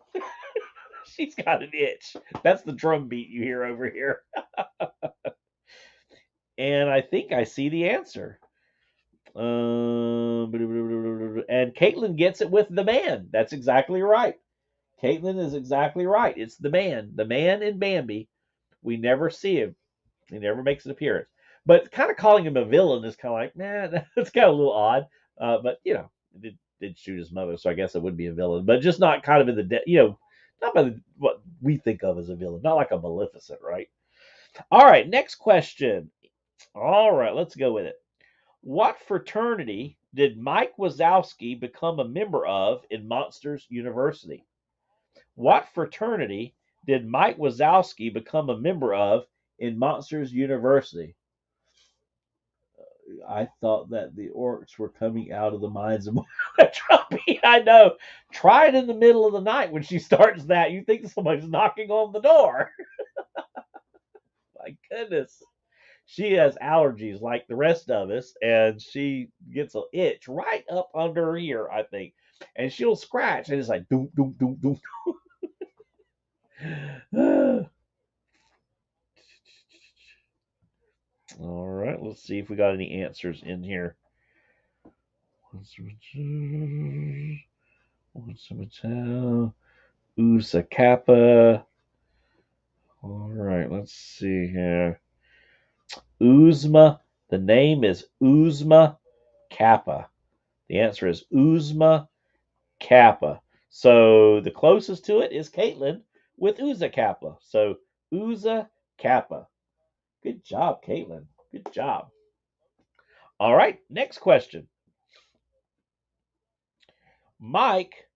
She's got an itch. That's the drum beat you hear over here. And I think I see the answer. And Caitlin gets it with the man. That's exactly right. Caitlin is exactly right. It's the man. The man in Bambi. We never see him. He never makes an appearance. But kind of calling him a villain is kind of like, nah, that's kind of a little odd. But, it did shoot his mother, so I guess it would be a villain. But just not kind of in the, not by what we think of as a villain. Not like a Maleficent, right? All right, next question. All right, let's go with it. What fraternity did Mike Wazowski become a member of in Monsters University? What fraternity did Mike Wazowski become a member of in Monsters University? I thought that the orcs were coming out of the mines of Trumpy. I know. Try it in the middle of the night when she starts that. You think somebody's knocking on the door. my goodness. She has allergies like the rest of us, and she gets an itch right up under her ear, I think. And she'll scratch, and it's like doom, doom, doom, doom. All right, let's see if we got any answers in here. Usa Kappa. All right, let's see here. Uzma. The name is Uzma Kappa. The answer is Uzma Kappa. So the closest to it is Caitlin with Uza Kappa. So Uza Kappa. Good job, Caitlin. Good job. All right, next question. Mike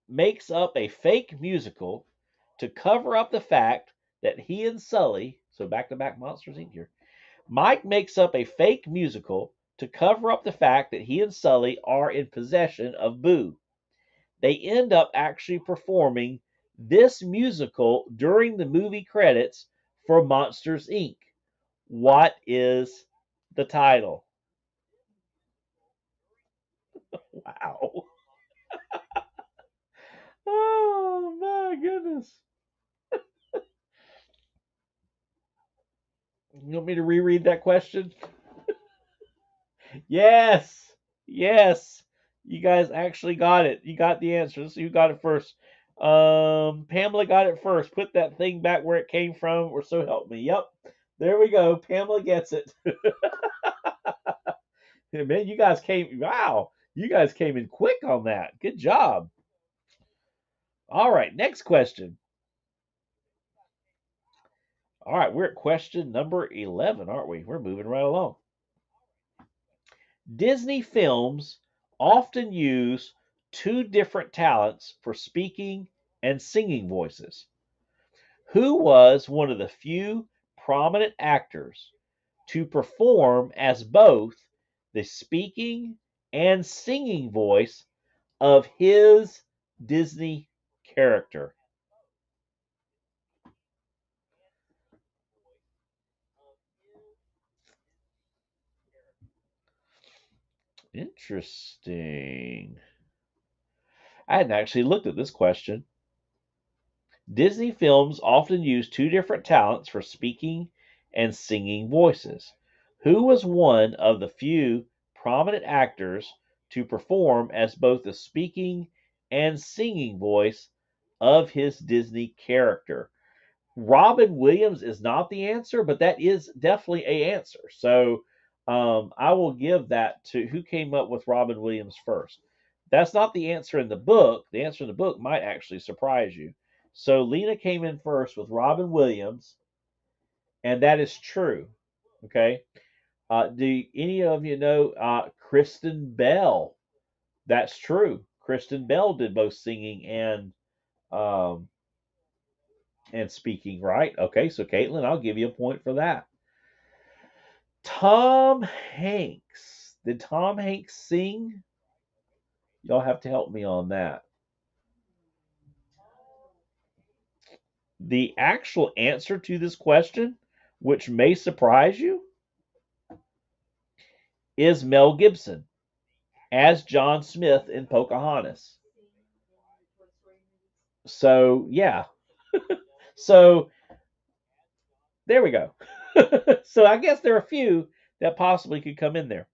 makes up a fake musical to cover up the fact that he and Sully, so back to back Monsters Inc. here, Mike makes up a fake musical to cover up the fact that he and Sully are in possession of Boo. They end up actually performing this musical during the movie credits for Monsters Inc. What is the title? Wow. Oh my goodness. You want me to reread that question? Yes. Yes. You guys actually got it. You got the answer. Let's see who got it first. Pamela got it first. Put that thing back where it came from, or so help me. Yep. There we go. Pamela gets it. Man, you guys came. Wow. You guys came in quick on that. Good job. All right. Next question. All right. We're at question number 11, aren't we? We're moving right along. Disney films often use two different talents for speaking and singing voices. Who was one of the few prominent actors to perform as both the speaking and singing voice of his Disney character? Interesting. I hadn't actually looked at this question. Disney films often use two different talents for speaking and singing voices. Who was one of the few prominent actors to perform as both the speaking and singing voice of his Disney character? Robin Williams is not the answer, but that is definitely a answer. So I will give that to who came up with Robin Williams first. That's not the answer in the book. The answer in the book might actually surprise you. So Lena came in first with Robin Williams, and that is true. Okay. Do any of you know Kristen Bell? That's true. Kristen Bell did both singing um, and speaking, right? Okay, so Caitlin, I'll give you a point for that. Tom Hanks. Did Tom Hanks sing? Y'all have to help me on that. The actual answer to this question, which may surprise you, is Mel Gibson as John Smith in Pocahontas. So, yeah. So, there we go. So, I guess there are a few that possibly could come in there.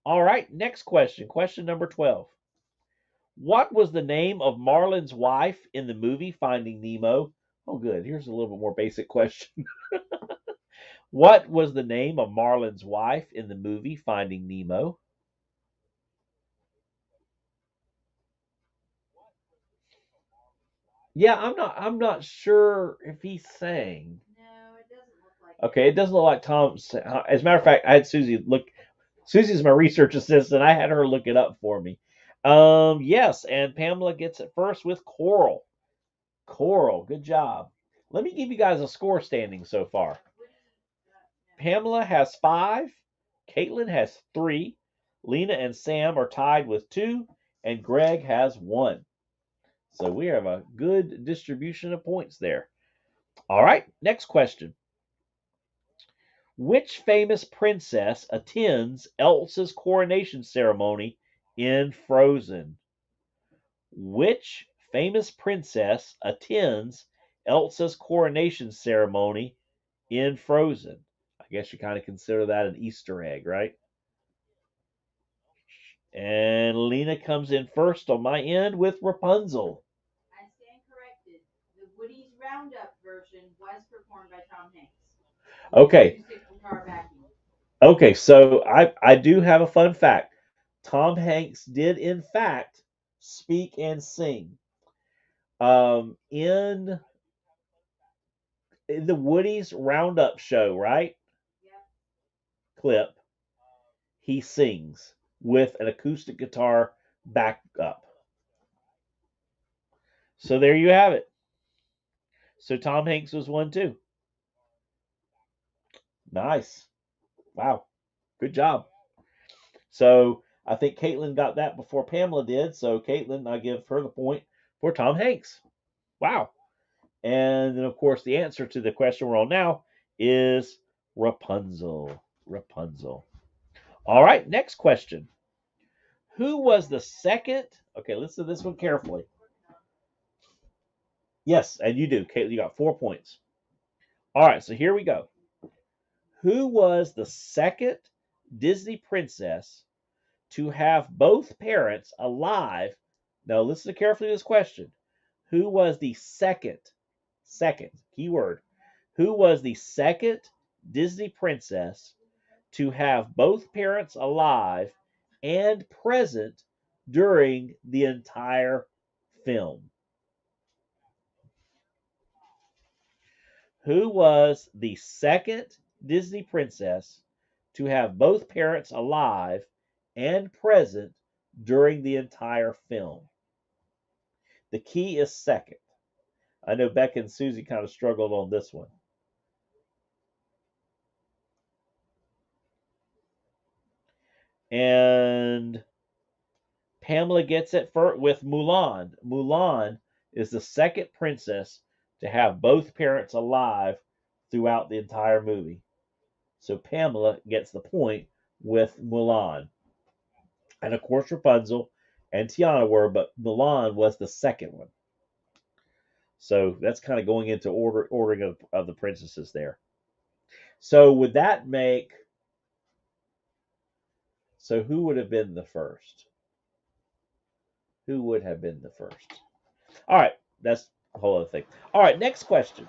All right, next question. Question number 12. What was the name of Marlin's wife in the movie Finding Nemo? Oh, good. Here's a little bit more basic question. What was the name of Marlin's wife in the movie Finding Nemo? Yeah, I'm not sure if he sang. Okay, it doesn't look like Tom. As a matter of fact, I had Susie look. Susie's my research assistant. I had her look it up for me. Yes, and Pamela gets it first with Coral. Coral, good job. Let me give you guys a score standing so far. Pamela has 5, Caitlin has 3, Lena and Sam are tied with 2, and Greg has 1. So we have a good distribution of points there. All right, next question. Which famous princess attends Elsa's coronation ceremony in Frozen? Which famous princess attends Elsa's coronation ceremony in Frozen? I guess you kind of consider that an Easter egg, right? And Lena comes in first on my end with Rapunzel. I stand corrected. The Woody's Roundup version was performed by Tom Hanks. Okay. Acoustic guitar backing. Okay, so I do have a fun fact. Tom Hanks did in fact speak and sing. In the Woody's Roundup show, right? Yep. Clip, he sings with an acoustic guitar backup. So there you have it. So Tom Hanks was one too. Nice. Wow. Good job. So I think Caitlin got that before Pamela did. So Caitlin, I give her the point for Tom Hanks. Wow. And then, of course, the answer to the question we're on now is Rapunzel. Rapunzel. All right, next question. Who was the second? Okay, listen to this one carefully. Yes, and you do. Caitlin, you got 4 points. All right, so here we go. Who was the second Disney princess to have both parents alive? Now, listen carefully to this question. Who was the second, keyword, who was the second Disney princess to have both parents alive and present during the entire film? Who was the second Disney princess to have both parents alive and present during the entire film? The key is second. I know Becca and Susie kind of struggled on this one. And Pamela gets it with Mulan. Mulan is the second princess to have both parents alive throughout the entire movie. So Pamela gets the point with Mulan. And of course, Rapunzel and Tiana were, but Mulan was the second one. So that's kind of going into ordering of the princesses there. So would that make? So who would have been the first? Who would have been the first? All right, that's a whole other thing. All right, next question.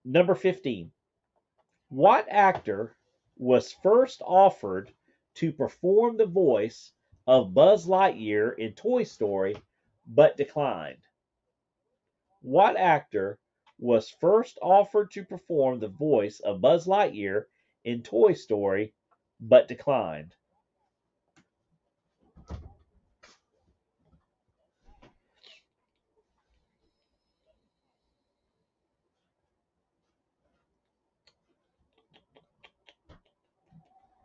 Number 15. What actor was first offered to perform the voice of Buzz Lightyear in Toy Story but declined? What actor was first offered to perform the voice of Buzz Lightyear in Toy Story but declined?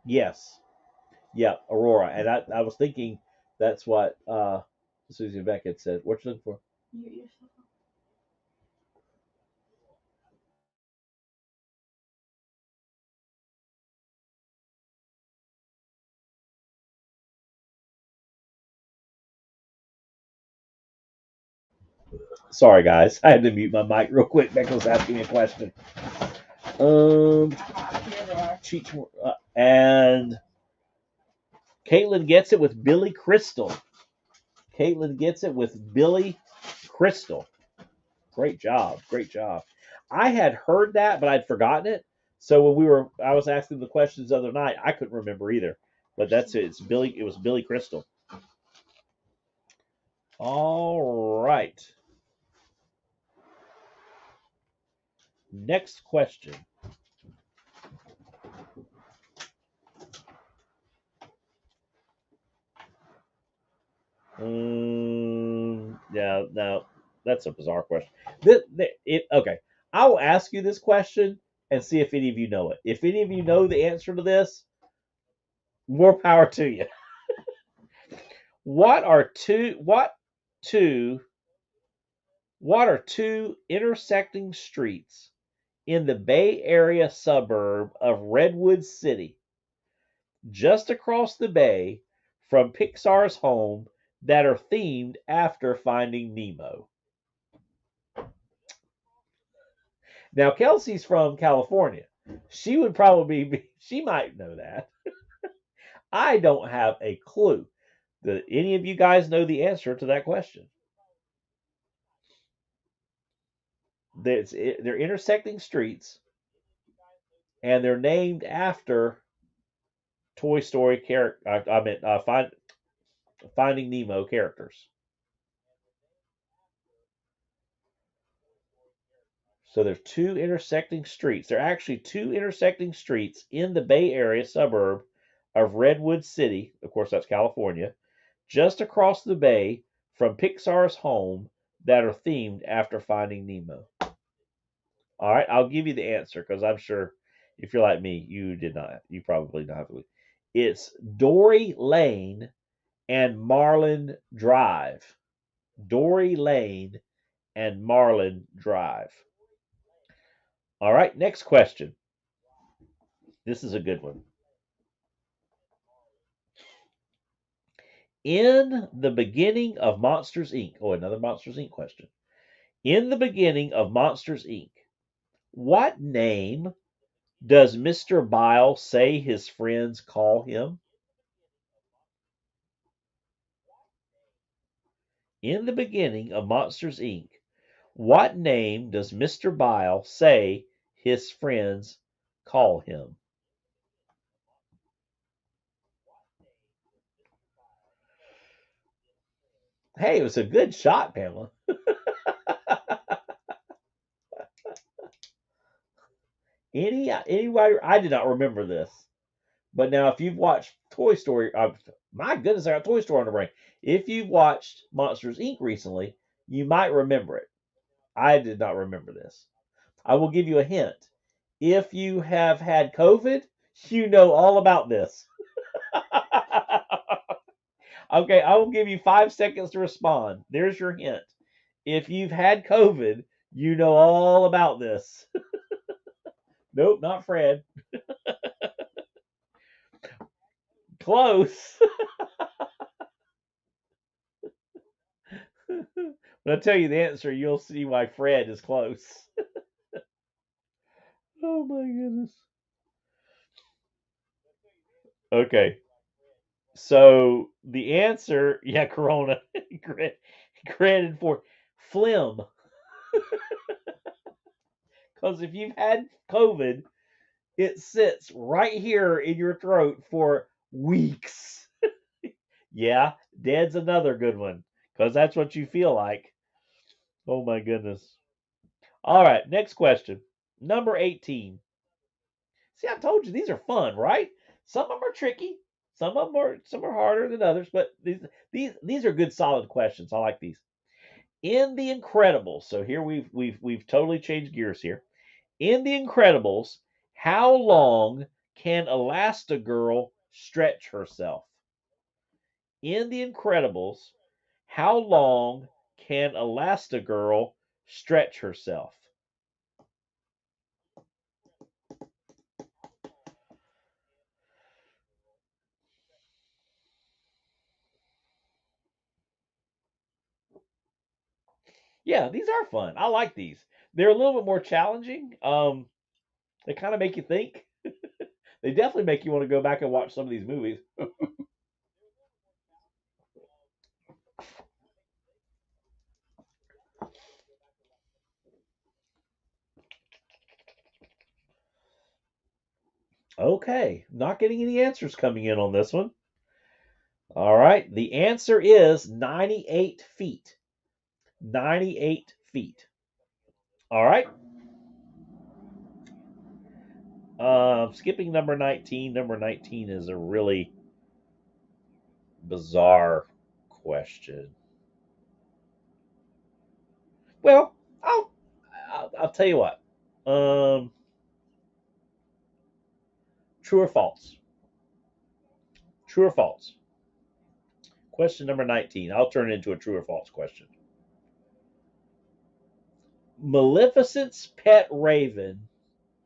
Yes. Yeah, Aurora. And I was thinking that's what Susie Beckett said. What you looking for? Sorry, guys. I had to mute my mic real quick. Becca was asking me a question. Cheech, and Caitlin gets it with Billy Crystal. Caitlin gets it with Billy Crystal. Great job. Great job. I had heard that, but I'd forgotten it. So when I was asking the questions the other night, I couldn't remember either. But that's it. It was Billy Crystal. All right. Next question. Yeah, no, that's a bizarre question. Okay, I will ask you this question and see if any of you know it. If any of you know the answer to this, more power to you. What are two what are two intersecting streets in the Bay Area suburb of Redwood City, just across the bay from Pixar's home that are themed after Finding Nemo? Now, Kelsey's from California. She would probably be, she might know that. I don't have a clue. Do any of you guys know the answer to that question? They're intersecting streets, and they're named after Toy Story character. I meant Finding Nemo characters. So there's two intersecting streets. There are actually two intersecting streets in the Bay Area suburb of Redwood City. Of course, that's California, just across the bay from Pixar's home that are themed after Finding Nemo. All right, I'll give you the answer because I'm sure if you're like me, you probably don't have to. It's Dory Lane and Marlin Drive. Dory Lane and Marlin Drive. All right, next question. This is a good one. In the beginning of Monsters Inc. Oh, another Monsters Inc. question. In the beginning of Monsters Inc., what name does Mr. Bile say his friends call him? In the beginning of Monsters Inc., what name does Mr. Bile say his friends call him? Hey, it was a good shot, Pamela. Anybody? I did not remember this, but now if you've watched Toy Story, my goodness, I got Toy Story on the brain. If you've watched Monsters Inc. recently, you might remember it. I did not remember this. I will give you a hint. If you have had COVID, you know all about this. Okay, I will give you 5 seconds to respond. There's your hint. If you've had COVID, you know all about this. Nope, not Fred. Close. When I tell you the answer, you'll see why Fred is close. Oh my goodness. Okay. So the answer, yeah, Corona. Granted for phlegm. Because if you've had COVID, it sits right here in your throat for weeks. Yeah, dead's another good one. Because that's what you feel like. Oh my goodness. All right, next question. Number 18. See, I told you these are fun, right? Some of them are tricky. Some are harder than others, but these are good solid questions. I like these. In The Incredibles, so here we've totally changed gears here. In The Incredibles, how long can Elastigirl stretch herself? In The Incredibles, how long can Elastigirl stretch herself? Yeah, these are fun. I like these. They're a little bit more challenging. They kind of make you think. They definitely make you want to go back and watch some of these movies. Okay, not getting any answers coming in on this one. All right, the answer is 98 feet. 98 feet. All right. Skipping number 19. Number 19 is a really bizarre question. Well, I'll tell you what. Um, True or false? True or false? Question number 19. I'll turn it into a true or false question. Maleficent's pet raven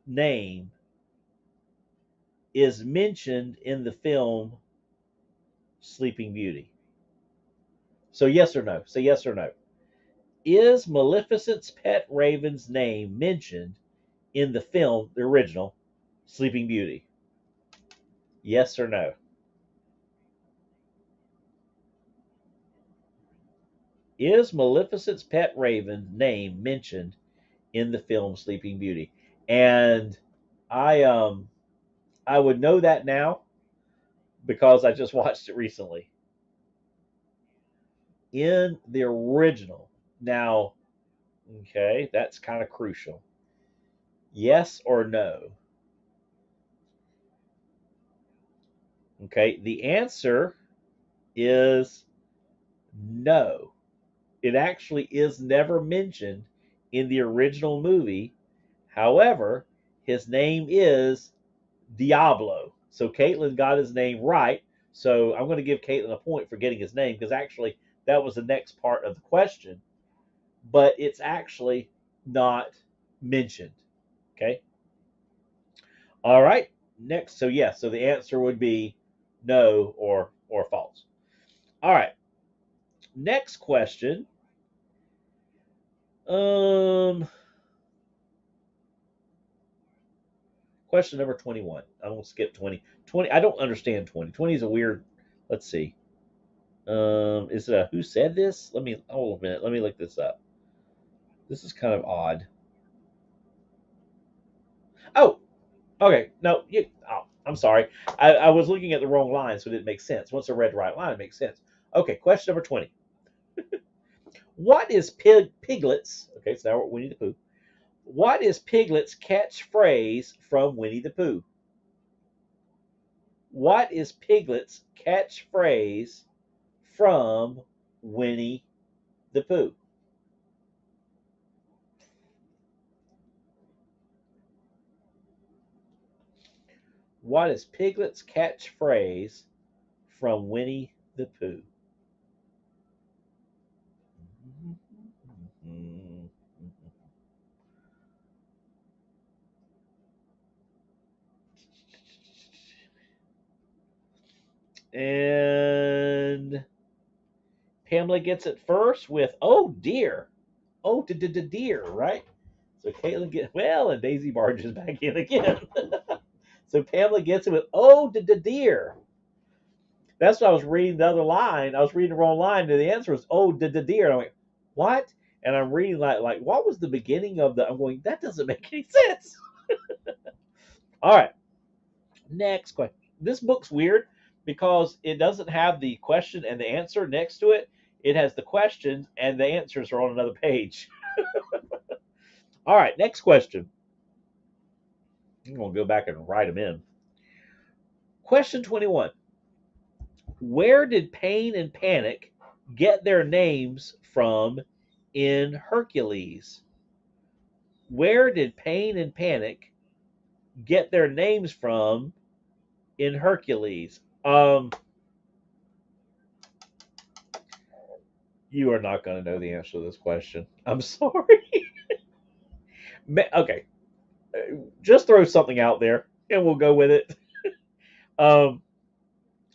name is mentioned in the film Sleeping Beauty? So yes or no? Say yes or no. Is Maleficent's pet raven's name mentioned in the film, the original Sleeping Beauty? Yes or no? Is Maleficent's pet raven's name mentioned in the film Sleeping Beauty? And I would know that now because I just watched it recently. In the original. Now, okay, that's kind of crucial. Yes or no? Okay, the answer is no. It actually is never mentioned in the original movie. However, his name is Diablo. So Caitlin got his name right. So I'm going to give Caitlin a point for getting his name because actually that was the next part of the question, but it's actually not mentioned. Okay. All right. Next. So yes. So the answer would be no or false. All right. Next question. Um, Question number 21. I'm gonna skip 20. 20. I don't understand 20. 20 is a weird. Let's see. Is it a who said this? Let me hold a minute. Let me look this up. This is kind of odd. Oh, okay. No, I'm sorry. I was looking at the wrong line, so it didn't make sense. Once I read the right line, it makes sense. Okay, question number 20. What is Piglet's? Okay, so now we're Winnie the Pooh. What is Piglet's catchphrase from Winnie the Pooh? What is Piglet's catchphrase from Winnie the Pooh? What is Piglet's catchphrase from Winnie the Pooh? And Pamela gets it first with "Oh dear." Oh, dear, right? So Caitlin gets, well, and Daisy barges back in again. So Pamela gets it with "Oh, dear." That's what I was reading the other line. I was reading the wrong line, and the answer was "Oh, dear." And I'm like, what? And I'm reading like what was the beginning of the? I'm going, that doesn't make any sense. All right, next question. This book's weird because it doesn't have the question and the answer next to it. It has the questions and the answers are on another page. All right, next question. I'm going to go back and write them in. Question 21. Where did Pain and Panic get their names from in Hercules? Where did Pain and Panic get their names from in Hercules? You are not going to know the answer to this question. I'm sorry. Okay, just throw something out there and we'll go with it. Um,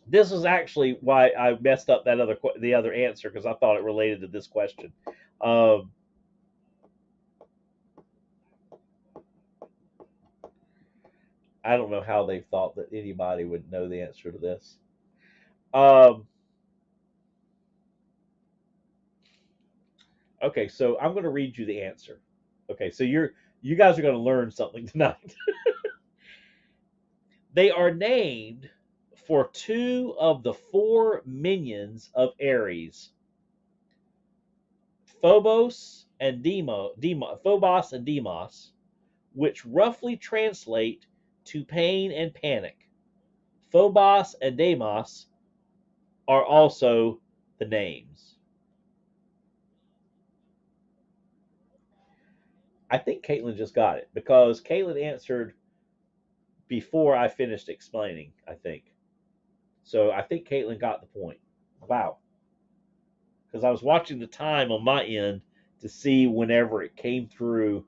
this is actually why I messed up the other answer because I thought it related to this question. Um, I don't know how they thought that anybody would know the answer to this. Um, okay, so I'm going to read you the answer. Okay, so you guys are going to learn something tonight. They are named for two of the four minions of Ares, Phobos and Deimos, which roughly translate to pain and panic. Phobos and Deimos are also the names. I think Caitlin just got it because Caitlin answered before I finished explaining, I think. So I think Caitlin got the point. Wow. Because I was watching the time on my end to see whenever it came through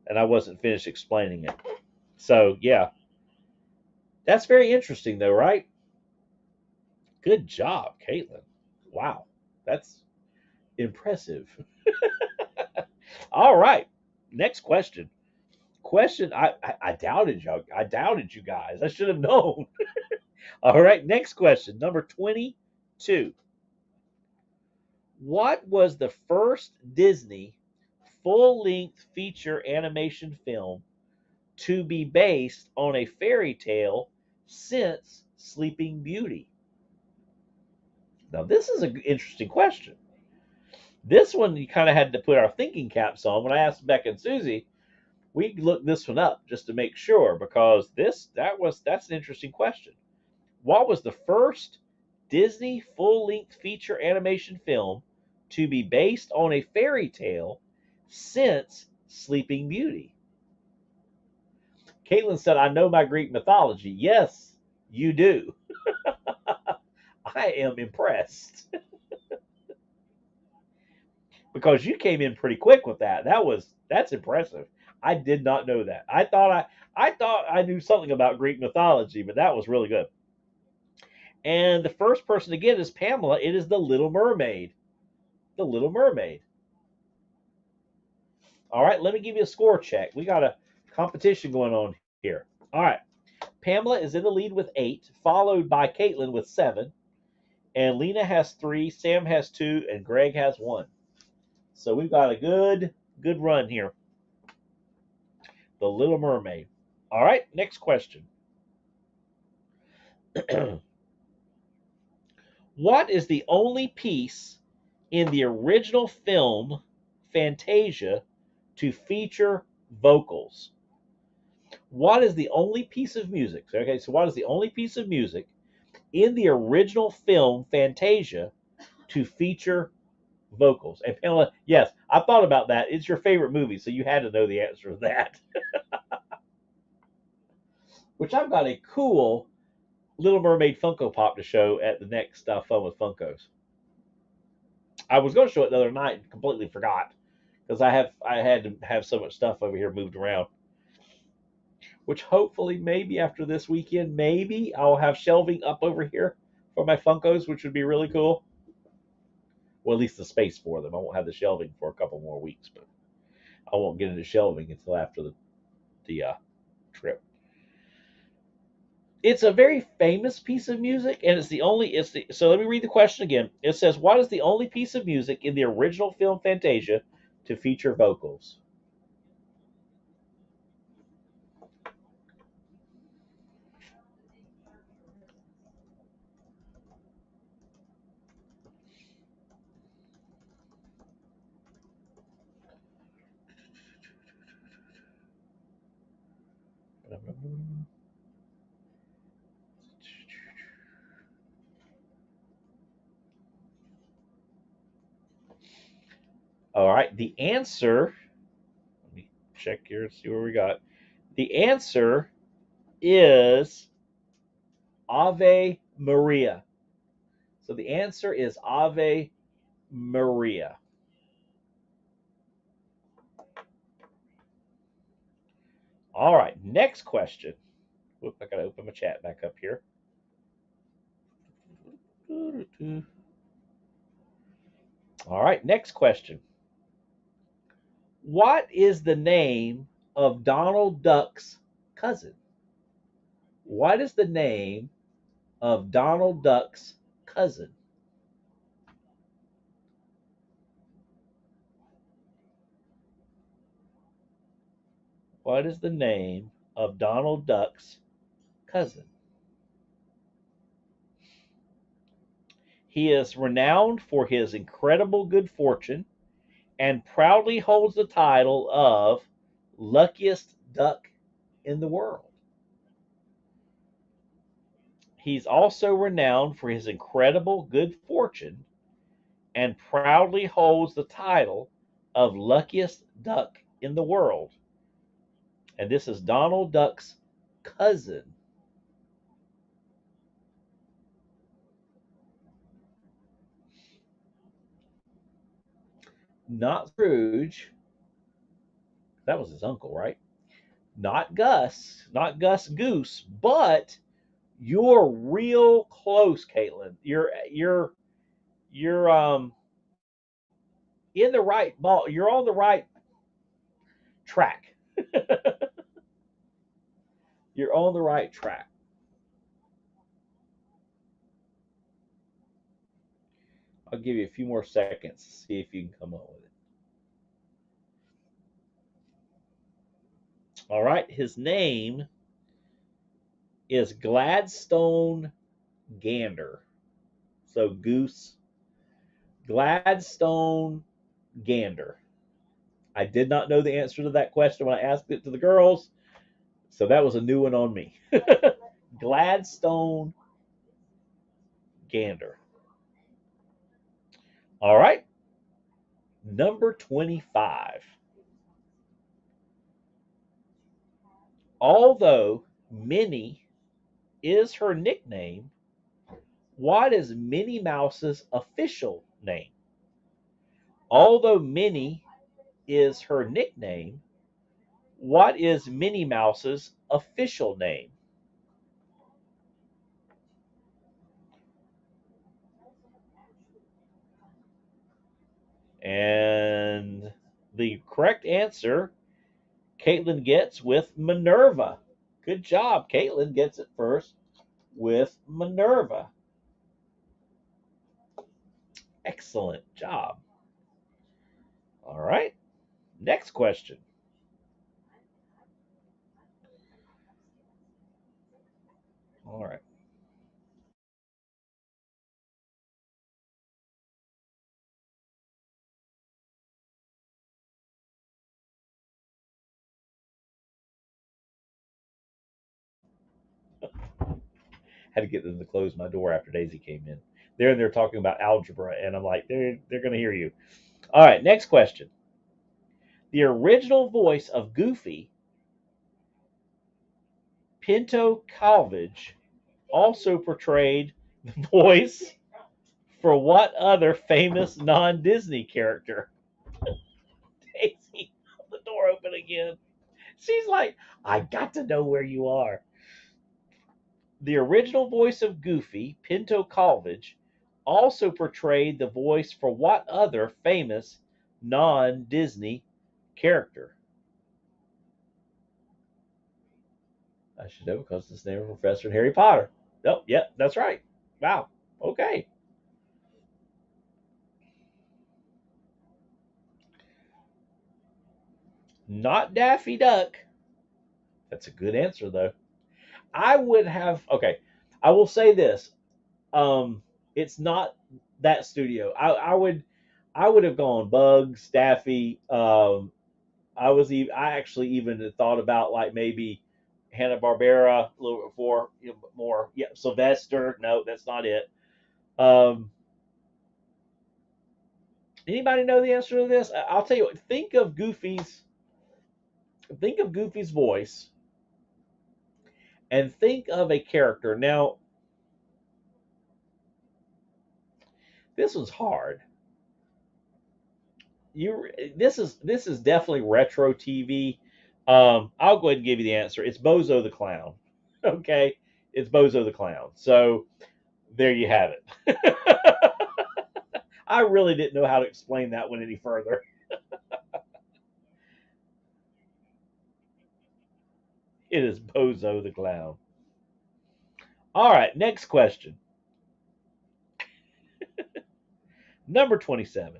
and I wasn't finished explaining it. So yeah, that's very interesting, though, right? Good job, Caitlin. Wow, that's impressive. All right, next question. I doubted you. I doubted you guys. I should have known. All right, next question, number 22. What was the first Disney full-length feature animation film to be based on a fairy tale since Sleeping Beauty? Now, this is an interesting question. This one you kind of had to put our thinking caps on. When I asked Becca and Susie, we looked this one up just to make sure because that's an interesting question. What was the first Disney full-length feature animation film to be based on a fairy tale since Sleeping Beauty? Caitlin said, I know my Greek mythology. Yes, you do. I am impressed because you came in pretty quick with that. That's impressive. I did not know that. I thought I knew something about Greek mythology, but that was really good. And the first person to get it is Pamela. It is the Little Mermaid. The Little Mermaid. All right, let me give you a score check. We got a competition going on here. All right. Pamela is in the lead with 8, followed by Caitlin with 7. And Lena has 3, Sam has 2, and Greg has 1. So we've got a good run here. The Little Mermaid. All right, next question. What is the only piece in the original film Fantasia to feature vocals? What is the only piece of music? Okay, so what is the only piece of music in the original film Fantasia to feature vocals? And Pamela, yes, I thought about that. It's your favorite movie, so you had to know the answer to that. Which I've got a cool Little Mermaid Funko Pop to show at the next Fun with Funkos. I was going to show it the other night and completely forgot because I had to have so much stuff over here moved around. Which hopefully maybe after this weekend, maybe I'll have shelving up over here for my Funkos, which would be really cool. Well, at least the space for them. I won't have the shelving for a couple more weeks, but I won't get into shelving until after the trip. It's a very famous piece of music, and so let me read the question again. It says, what is the only piece of music in the original film Fantasia to feature vocals? All right, the answer, let me check here, see where we got. The answer is Ave Maria. So the answer is Ave Maria. All right, next question. Whoop, I gotta open my chat back up here. All right, next question. What is the name of Donald Duck's cousin? What is the name of Donald Duck's cousin? What is the name of Donald Duck's cousin? He is renowned for his incredible good fortune and proudly holds the title of luckiest duck in the world. He's also renowned for his incredible good fortune and proudly holds the title of luckiest duck in the world. And this is Donald Duck's cousin. Not Scrooge, That was his uncle, right? Not Gus, not Gus Goose, but you're real close, Caitlin. You're in the right ball. You're on the right track. You're on the right track. I'll give you a few more seconds to see if you can come up with it. All right, his name is Gladstone Gander. So Goose, Gladstone Gander. I did not know the answer to that question when I asked it to the girls, so that was a new one on me. Gladstone Gander. All right, number 25. Although Minnie is her nickname, what is Minnie Mouse's official name? Although Minnie is her nickname, what is Minnie Mouse's official name? And the correct answer Caitlin gets with Minerva. Good job. Caitlin gets it first with Minerva. Excellent job. All right. Next question. All right. Had to get them to close my door after Daisy came in. They're in there talking about algebra, and I'm like, they're going to hear you. All right, next question. The original voice of Goofy, Pinto Calvage, also portrayed the voice for what other famous non-Disney character? Daisy, the door open again. She's like, I got to know where you are. The original voice of Goofy, Pinto Calvage, also portrayed the voice for what other famous non-Disney character? I should know because it's the name of Professor in Harry Potter. Oh, yep, that's right. Wow. Okay. Not Daffy Duck. That's a good answer, though. I would have. Okay, I will say this. It's not that studio. I would have gone Bugs, Daffy. I actually even thought about like maybe Hanna Barbera a little bit before, more. Yeah, Sylvester. No, that's not it. Um, Anybody know the answer to this? I'll tell you what. Think of Goofy's voice, and think of a character. Now, this was hard. This is definitely retro TV. I'll go ahead and give you the answer. It's Bozo the Clown. Okay, it's Bozo the Clown. So there you have it. I really didn't know how to explain that one any further. It is Bozo the Clown. All right, next question. Number 27.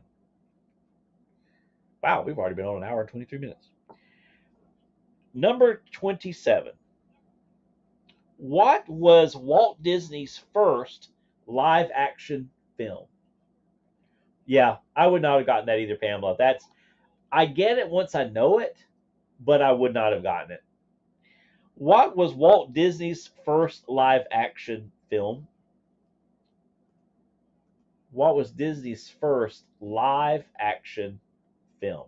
Wow, we've already been on an hour and 23 minutes. Number 27. What was Walt Disney's first live action film? Yeah, I would not have gotten that either, Pamela. I get it once I know it, but I would not have gotten it. What was Walt Disney's first live action film? What was Disney's first live action film?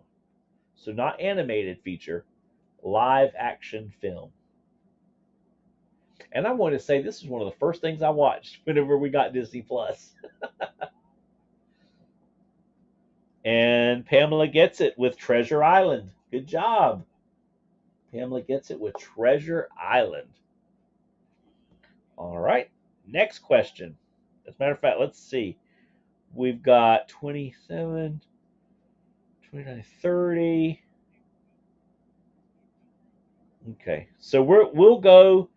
So not animated feature, live action film. And I want to say this is one of the first things I watched whenever we got Disney Plus. And Pamela gets it with Treasure Island. Good job. Pamela gets it with Treasure Island. All right. Next question. As a matter of fact, let's see. We've got 27, 29, 30. Okay. So we'll go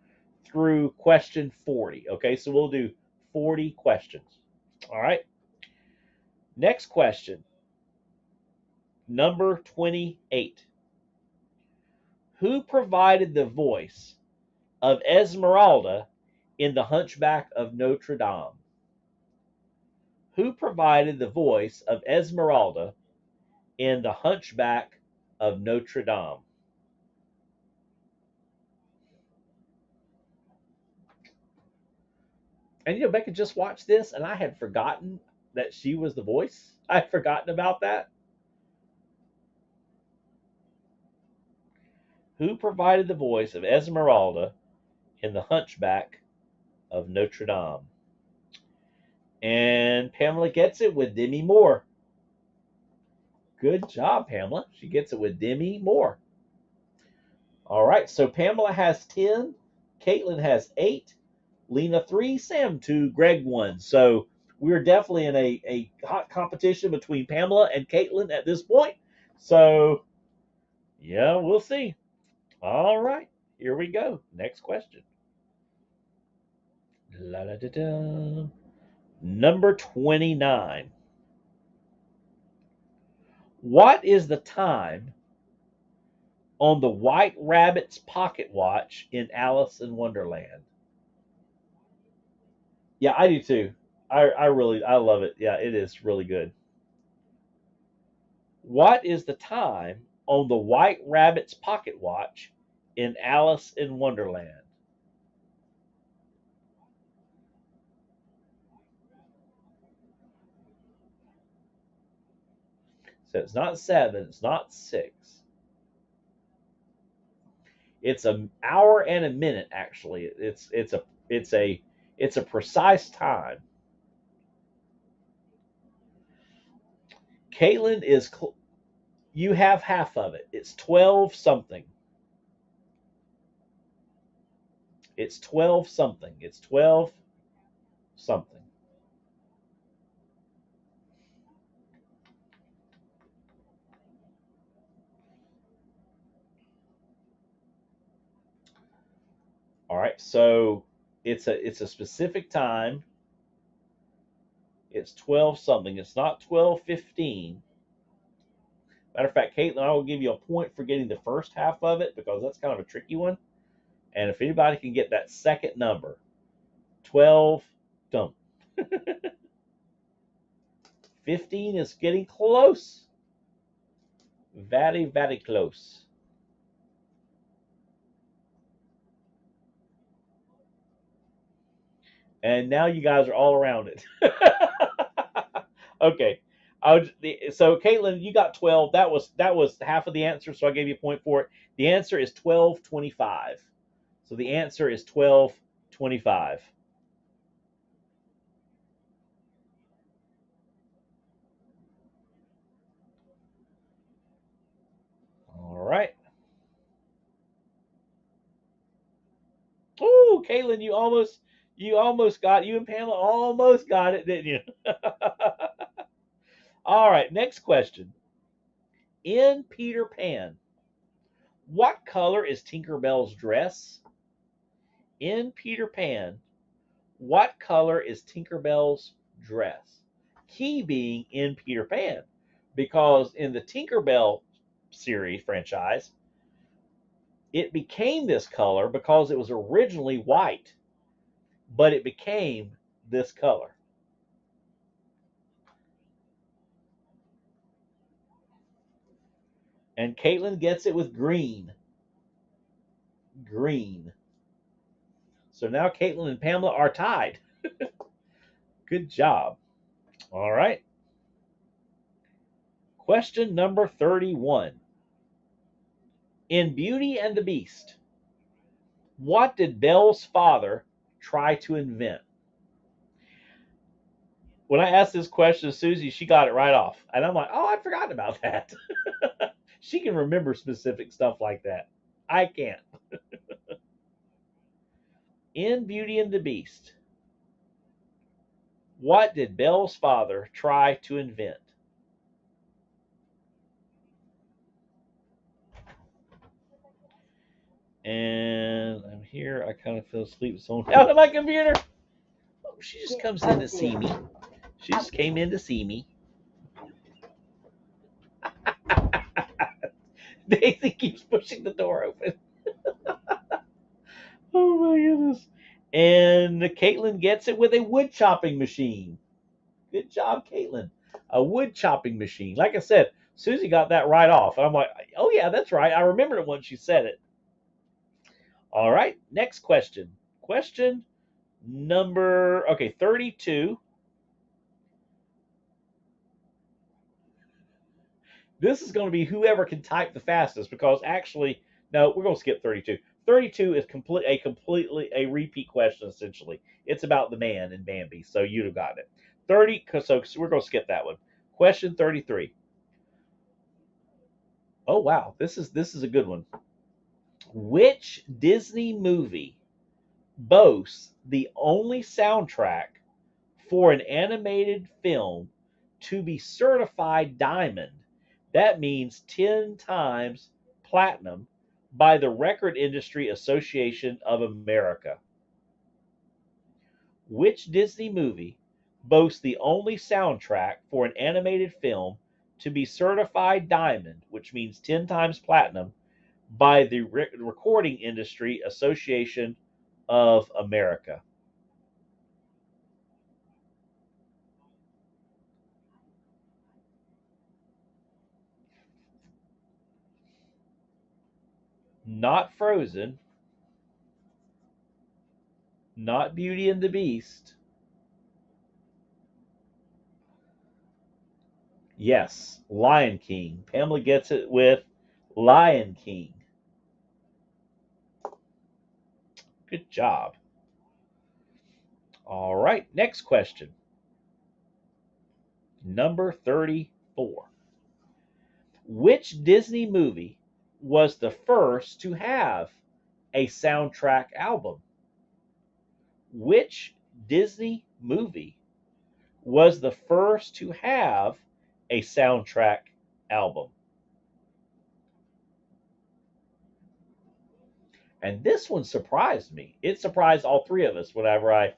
through question 40. Okay. So we'll do 40 questions. All right. Next question. Number 28. Who provided the voice of Esmeralda in The Hunchback of Notre Dame? Who provided the voice of Esmeralda in The Hunchback of Notre Dame? And Becca just watched this, and I had forgotten that she was the voice. I had forgotten about that. Who provided the voice of Esmeralda in The Hunchback of Notre Dame? And Pamela gets it with Demi Moore. Good job, Pamela. She gets it with Demi Moore. All right, so Pamela has 10, Caitlin has 8, Lena 3, Sam 2, Greg 1. So we're definitely in a hot competition between Pamela and Caitlin at this point. So, yeah, we'll see. All right, here we go. Next question. La-da-da-da. Number 29. What is the time on the White Rabbit's pocket watch in Alice in Wonderland? Yeah, I do too. I love it. Yeah, it is really good. What is the time on the White Rabbit's pocket watch in Alice in Wonderland? So it's not 7, it's not 6. It's an hour and a minute actually. It's a precise time. Caitlin is you have half of it. It's 12 something. It's 12 something. It's 12 something. All right, so it's a specific time. It's 12 something. It's not 12:15. Matter of fact, Caitlin, I will give you a point for getting the first half of it because that's kind of a tricky one. And if anybody can get that second number, 12 dump. 15 is getting close. Very, very close. And now you guys are all around it. Okay. So Caitlin, you got 12. That was half of the answer, so I gave you a point for it. The answer is 12:25. So the answer is 12:25. All right. Oh, Caitlin, you and Pamela almost got it, didn't you? All right, next question. In Peter Pan, what color is Tinkerbell's dress? In Peter Pan, what color is Tinkerbell's dress? Key being in Peter Pan, because in the Tinkerbell series franchise, it became this color because it was originally white, but it became this color. And Caitlin gets it with green. Green. So now Caitlin and Pamela are tied. Good job. All right. Question number 31. In Beauty and the Beast, what did Belle's father try to invent? When I asked this question to Susie, she got it right off. And I'm like, oh, I'd forgotten about that. She can remember specific stuff like that. I can't. In Beauty and the Beast, what did Belle's father try to invent? And I'm here. I kind of fell asleep. Someone out of my computer. Oh, she just comes in to see me. She just came in to see me. Daisy keeps pushing the door open. Oh my goodness. And Caitlin gets it with a wood chopping machine. Good job, Caitlin. A wood chopping machine. Like I said, Susie got that right off. I'm like, oh yeah, that's right. I remembered it when she said it. All right, next question. Question number 32. This is going to be whoever can type the fastest because actually, no, we're going to skip 32. 32 is completely a repeat question essentially. It's about the man in Bambi, so you'd have gotten it. 30, so we're going to skip that one. Question 33. Oh wow, this is a good one. Which Disney movie boasts the only soundtrack for an animated film to be certified diamond? That means 10 times platinum by the Record Industry Association of America. Which Disney movie boasts the only soundtrack for an animated film to be certified diamond, which means 10 times platinum, by the Recording Industry Association of America? Not Frozen, not Beauty and the Beast. Yes, Lion King. Pamela gets it with Lion King. Good job. All right, next question. Number 34. Which Disney movie was the first to have a soundtrack album? Which Disney movie was the first to have a soundtrack album? And this one surprised me. It surprised all three of us whenever I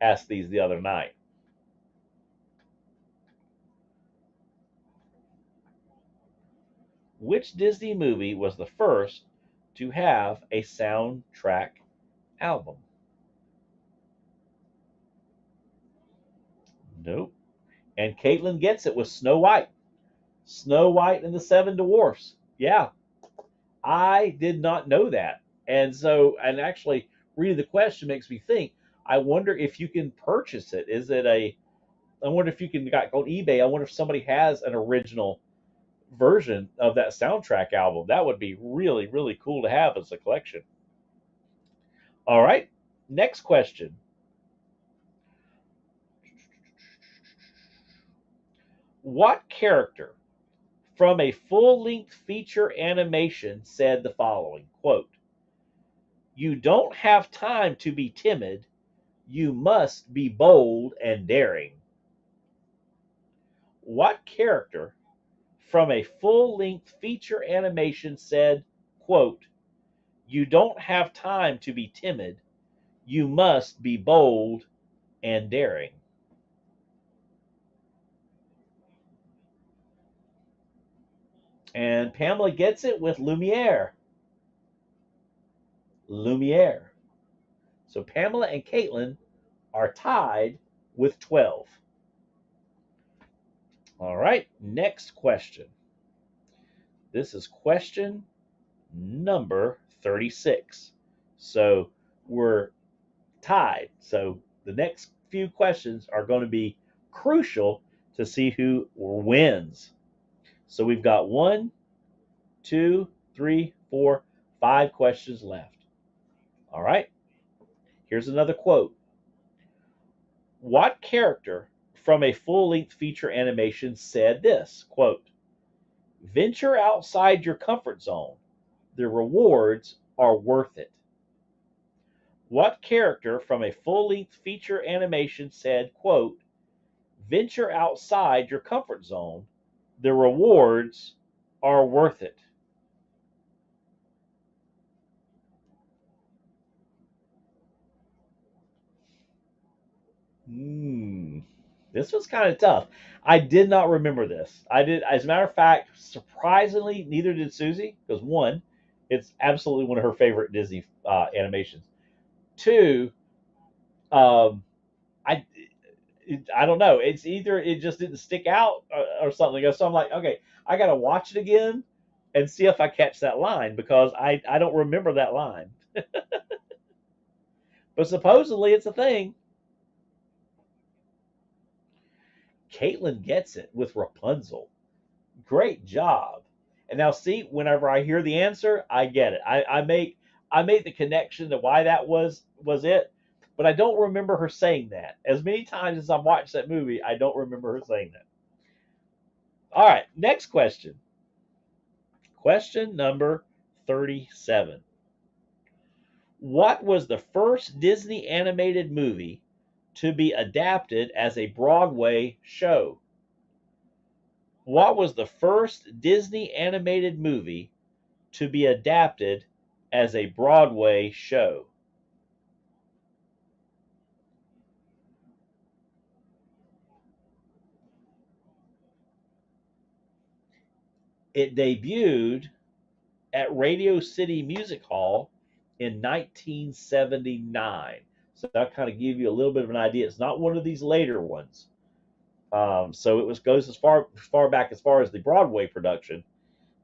asked these the other night. Which Disney movie was the first to have a soundtrack album? Nope. And Caitlin gets it with Snow White. Snow White and the Seven Dwarfs. Yeah, I did not know that. And actually, reading the question makes me think. I wonder if you can purchase it. I wonder if you can got on eBay. I wonder if somebody has an original version of that soundtrack album. That would be really, really cool to have as a collection. All right, next question. What character from a full-length feature animation said the following, quote, "You don't have time to be timid. You must be bold and daring." What character from a full-length feature animation said, quote, "You don't have time to be timid. You must be bold and daring"? And Pamela gets it with Lumiere. Lumiere. So Pamela and Caitlin are tied with 12. All right, next question. This is question number 36. So we're tied. So the next few questions are going to be crucial to see who wins. So we've got 1, 2, 3, 4, 5 questions left. All right. Here's another quote. What character from a full-length feature animation said this, quote, "Venture outside your comfort zone. The rewards are worth it. What character from a full-length feature animation said, quote, venture outside your comfort zone. The rewards are worth it. This was kind of tough. I did not remember this. I did, as a matter of fact, surprisingly, neither did Susie. Because one, it's absolutely one of her favorite Disney animations. Two, um, I I don't know. It's either it just didn't stick out or something. So I'm like, okay, I got to watch it again and see if I catch that line because I don't remember that line. But supposedly it's a thing. Caitlin gets it with Rapunzel. Great job. And now see, whenever I hear the answer, I get it. I make the connection to why that was it, but I don't remember her saying that. As many times as I've watched that movie, I don't remember her saying that. All right, next question. Question number 37. What was the first Disney animated movie to be adapted as a Broadway show? What was the first Disney animated movie to be adapted as a Broadway show? It debuted at Radio City Music Hall in 1979. So that kind of give you a little bit of an idea. It's not one of these later ones. So it goes as far back as far as the Broadway production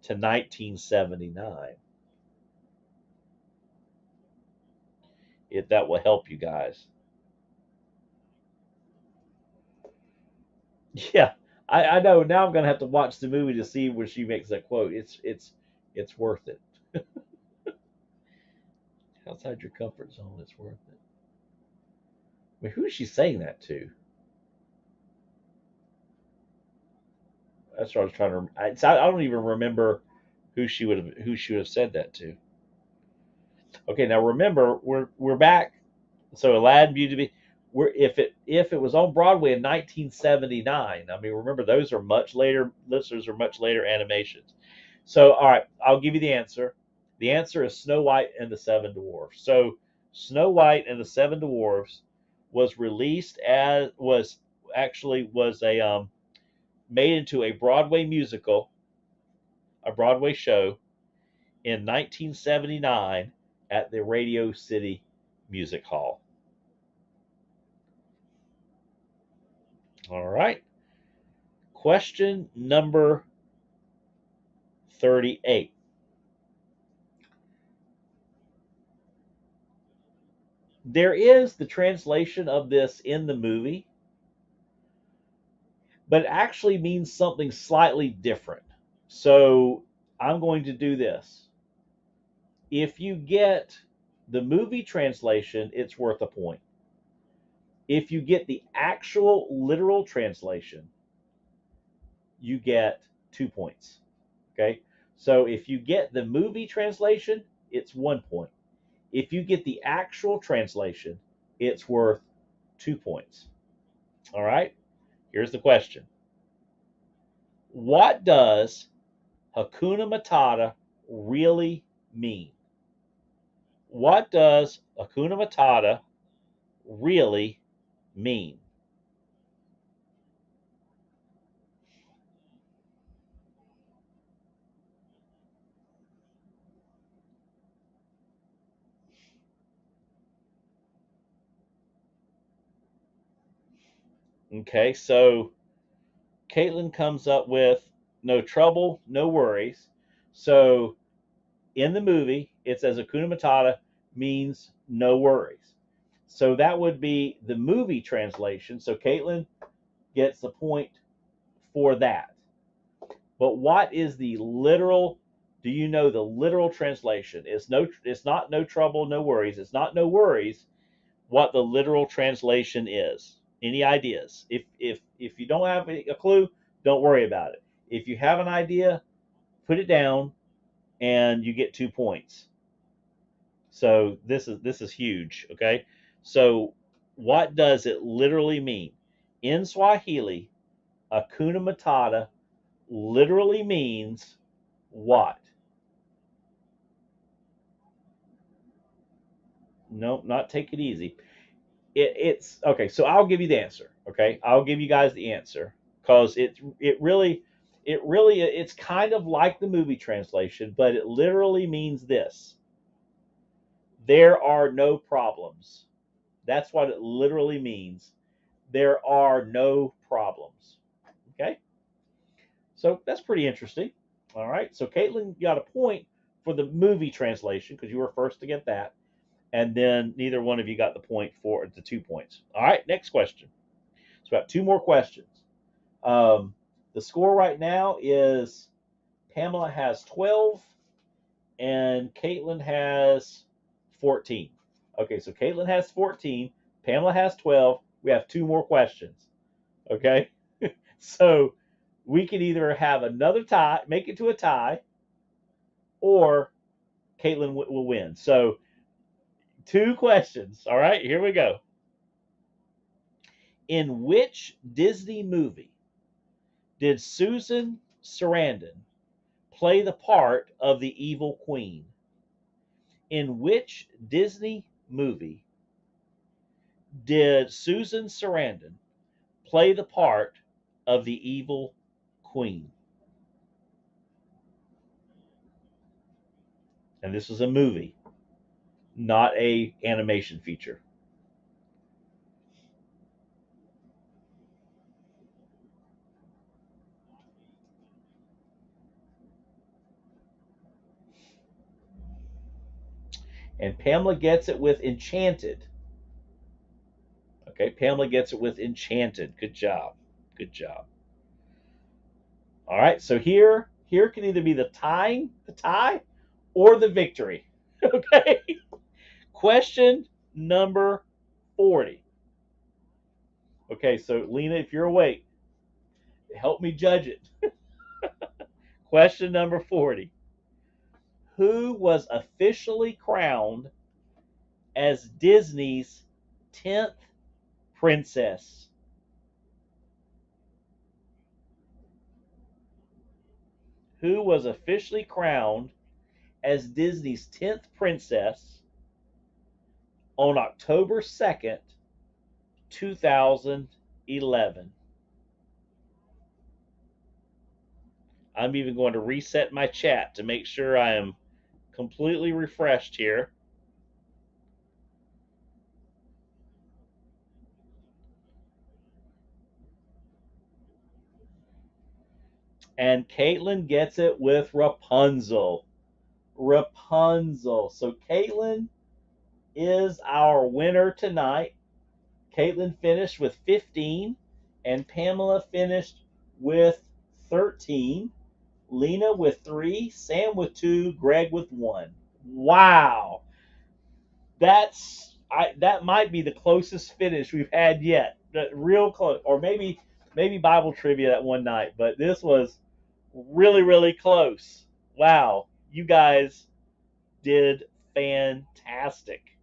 to 1979. If that will help you guys. Yeah, I know. Now I'm gonna have to watch the movie to see where she makes that quote. It's worth it. Outside your comfort zone, it's worth it. I mean, who is she saying that to? That's what I was trying to. I don't even remember who she would have said that to. Okay, now remember we're back. So Aladdin, Beauty, we're if it was on Broadway in 1979. I mean, remember those are much later. Those are much later animations. So all right, I'll give you the answer. The answer is Snow White and the Seven Dwarfs. So Snow White and the Seven Dwarfs was released as was actually was a made into a Broadway musical, a Broadway show in 1979 at the Radio City Music Hall. All right. Question number 38. There is the translation of this in the movie, but it actually means something slightly different. So I'm going to do this. If you get the movie translation, it's worth a point. If you get the actual literal translation, you get 2 points. Okay? So if you get the movie translation, it's 1 point. If you get the actual translation, it's worth 2 points. All right? Here's the question. What does Hakuna Matata really mean? What does Hakuna Matata really mean? Okay, so Caitlin comes up with no trouble, no worries. So in the movie, it says Hakuna Matata means no worries. So that would be the movie translation. So Caitlin gets the point for that. But what is the literal? Do you know the literal translation? It's not no trouble, no worries. It's not no worries. What the literal translation is? Any ideas? If you don't have a clue, don't worry about it. If you have an idea, put it down and you get 2 points. So this is huge, okay? So what does it literally mean? In Swahili, Hakuna Matata literally means what? No, not take it easy. It's okay. So I'll give you the answer. Okay, I'll give you guys the answer because it's kind of like the movie translation, but it literally means this: there are no problems. That's what it literally means. There are no problems. Okay, so that's pretty interesting. All right, so Caitlin got a point for the movie translation because you were first to get that. And then neither one of you got the point for the 2 points. All right, next question. So we got 2 more questions. The score right now is Pamela has 12 and Caitlin has 14. Okay, so Caitlin has 14, Pamela has 12. We have 2 more questions. Okay, so we can either have another tie, make it to a tie, or Caitlin will win. So 2 questions. All right, here we go. In which Disney movie did Susan Sarandon play the part of the evil queen? In which Disney movie did Susan Sarandon play the part of the evil queen? And this is a movie, not a animation feature. And Pamela gets it with Enchanted. Okay, Pamela gets it with Enchanted. Good job. Good job. All right, so here can either be the tie, or the victory. Okay. Question number 40. Okay, so Lena, if you're awake, help me judge it. Question number 40. Who was officially crowned as Disney's 10th princess? Who was officially crowned as Disney's 10th princess on October 2nd, 2011? I'm even going to reset my chat to make sure I am completely refreshed here. And Caitlin gets it with Rapunzel. Rapunzel. So Caitlin is our winner tonight. Caitlin finished with 15, and Pamela finished with 13. Lena with 3, Sam with 2, Greg with 1. Wow. That might be the closest finish we've had yet. Real close. Or maybe Bible trivia that one night, but this was really, really close. Wow. You guys did fantastic.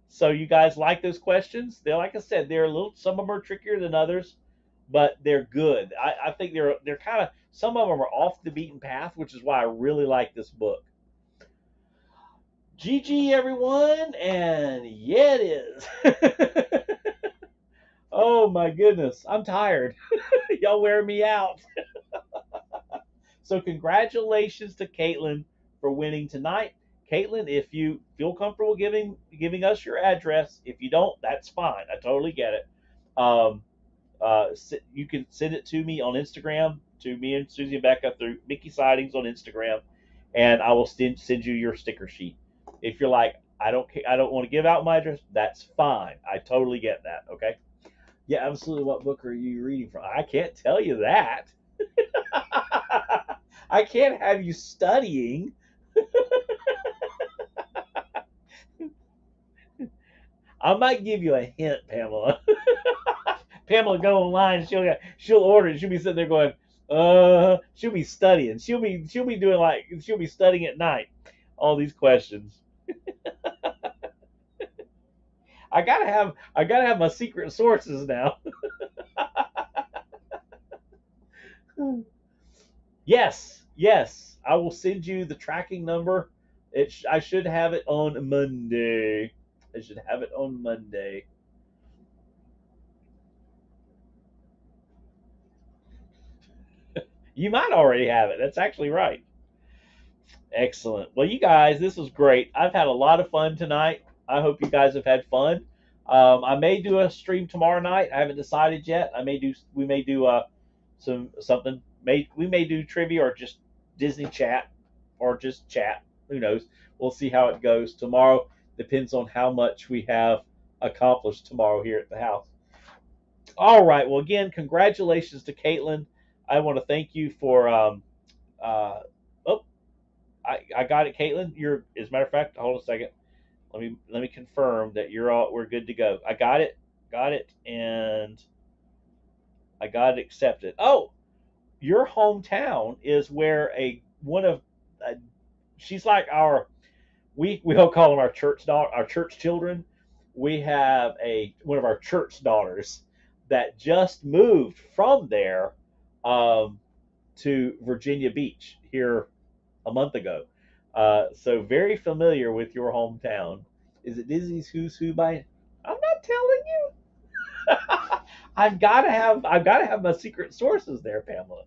So you guys like those questions? They're, like I said, some of them are trickier than others, but they're good. I think they're kind of, some of them are off the beaten path, which is why I really like this book. GG everyone, and yeah, it is. Oh my goodness, I'm tired. Y'all wear me out. So congratulations to Caitlin for winning tonight. Caitlin, if you feel comfortable giving us your address, if you don't, that's fine. I totally get it. You can send it to me on Instagram, to me and Susie and Becca through Mickey Sightings on Instagram, and I will send you your sticker sheet. If you're like, I don't want to give out my address, that's fine. I totally get that. Okay. Yeah, absolutely. What book are you reading from? I can't tell you that. I can't have you studying. I might give you a hint, Pamela. Pamela, go online. She'll order it. She'll be sitting there going, She'll be studying. She'll be doing she'll be studying at night. All these questions. I gotta have my secret sources now. Yes. I will send you the tracking number. I should have it on Monday. You might already have it. That's actually right. Excellent. Well, you guys, this was great. I've had a lot of fun tonight. I hope you guys have had fun. I may do a stream tomorrow night. I haven't decided yet. We may do something. We may do trivia or just Disney chat or just chat. Who knows? We'll see how it goes tomorrow. Depends on how much we have accomplished tomorrow here at the house. All right. Well, again, congratulations to Caitlin. I want to thank you for. I got it, Caitlin. As a matter of fact, hold on a second. Let me confirm that we're good to go. I got it, and I got it accepted. Oh, your hometown is where she's like we don't call them our church children. We have one of our church daughters that just moved from there to Virginia Beach here a month ago. So very familiar with your hometown. Is it Disney's Who's Who by? I'm not telling you. I've got to have my secret sources there, Pamela.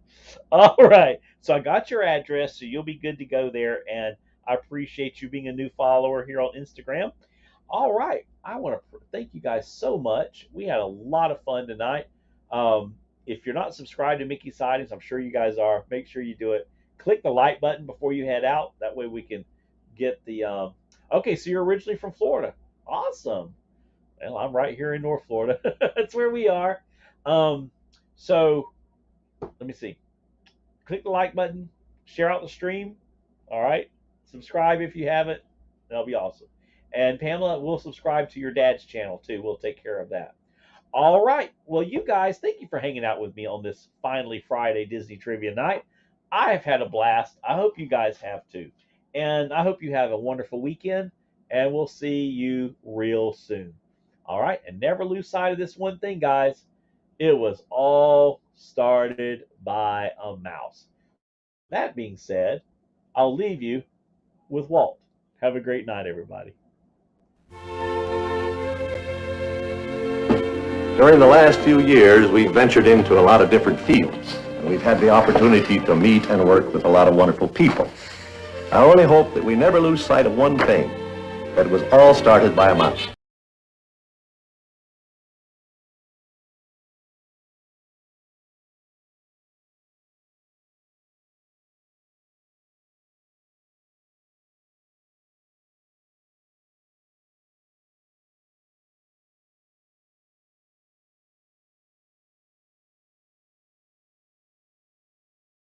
All right. So I got your address, so you'll be good to go there. And I appreciate you being a new follower here on Instagram. All right. I want to thank you guys so much. We had a lot of fun tonight. If you're not subscribed to Mickey Sightings, I'm sure you guys are. Make sure you do it. Click the like button before you head out. That way we can get the. Okay, so you're originally from Florida. Awesome. Well, I'm right here in North Florida. That's where we are. So let me see. Click the like button. Share out the stream. All right. Subscribe if you haven't. That'll be awesome. And Pamela will subscribe to your dad's channel too. We'll take care of that. All right. Well, you guys, thank you for hanging out with me on this finally Friday Disney Trivia night. I've had a blast. I hope you guys have too. And I hope you have a wonderful weekend. And we'll see you real soon. All right. And never lose sight of this one thing, guys. It was all started by a mouse. That being said, I'll leave you with Walt. Have a great night, everybody. During the last few years, we've ventured into a lot of different fields, and we've had the opportunity to meet and work with a lot of wonderful people. I only hope that we never lose sight of one thing, that it was all started by a mouse.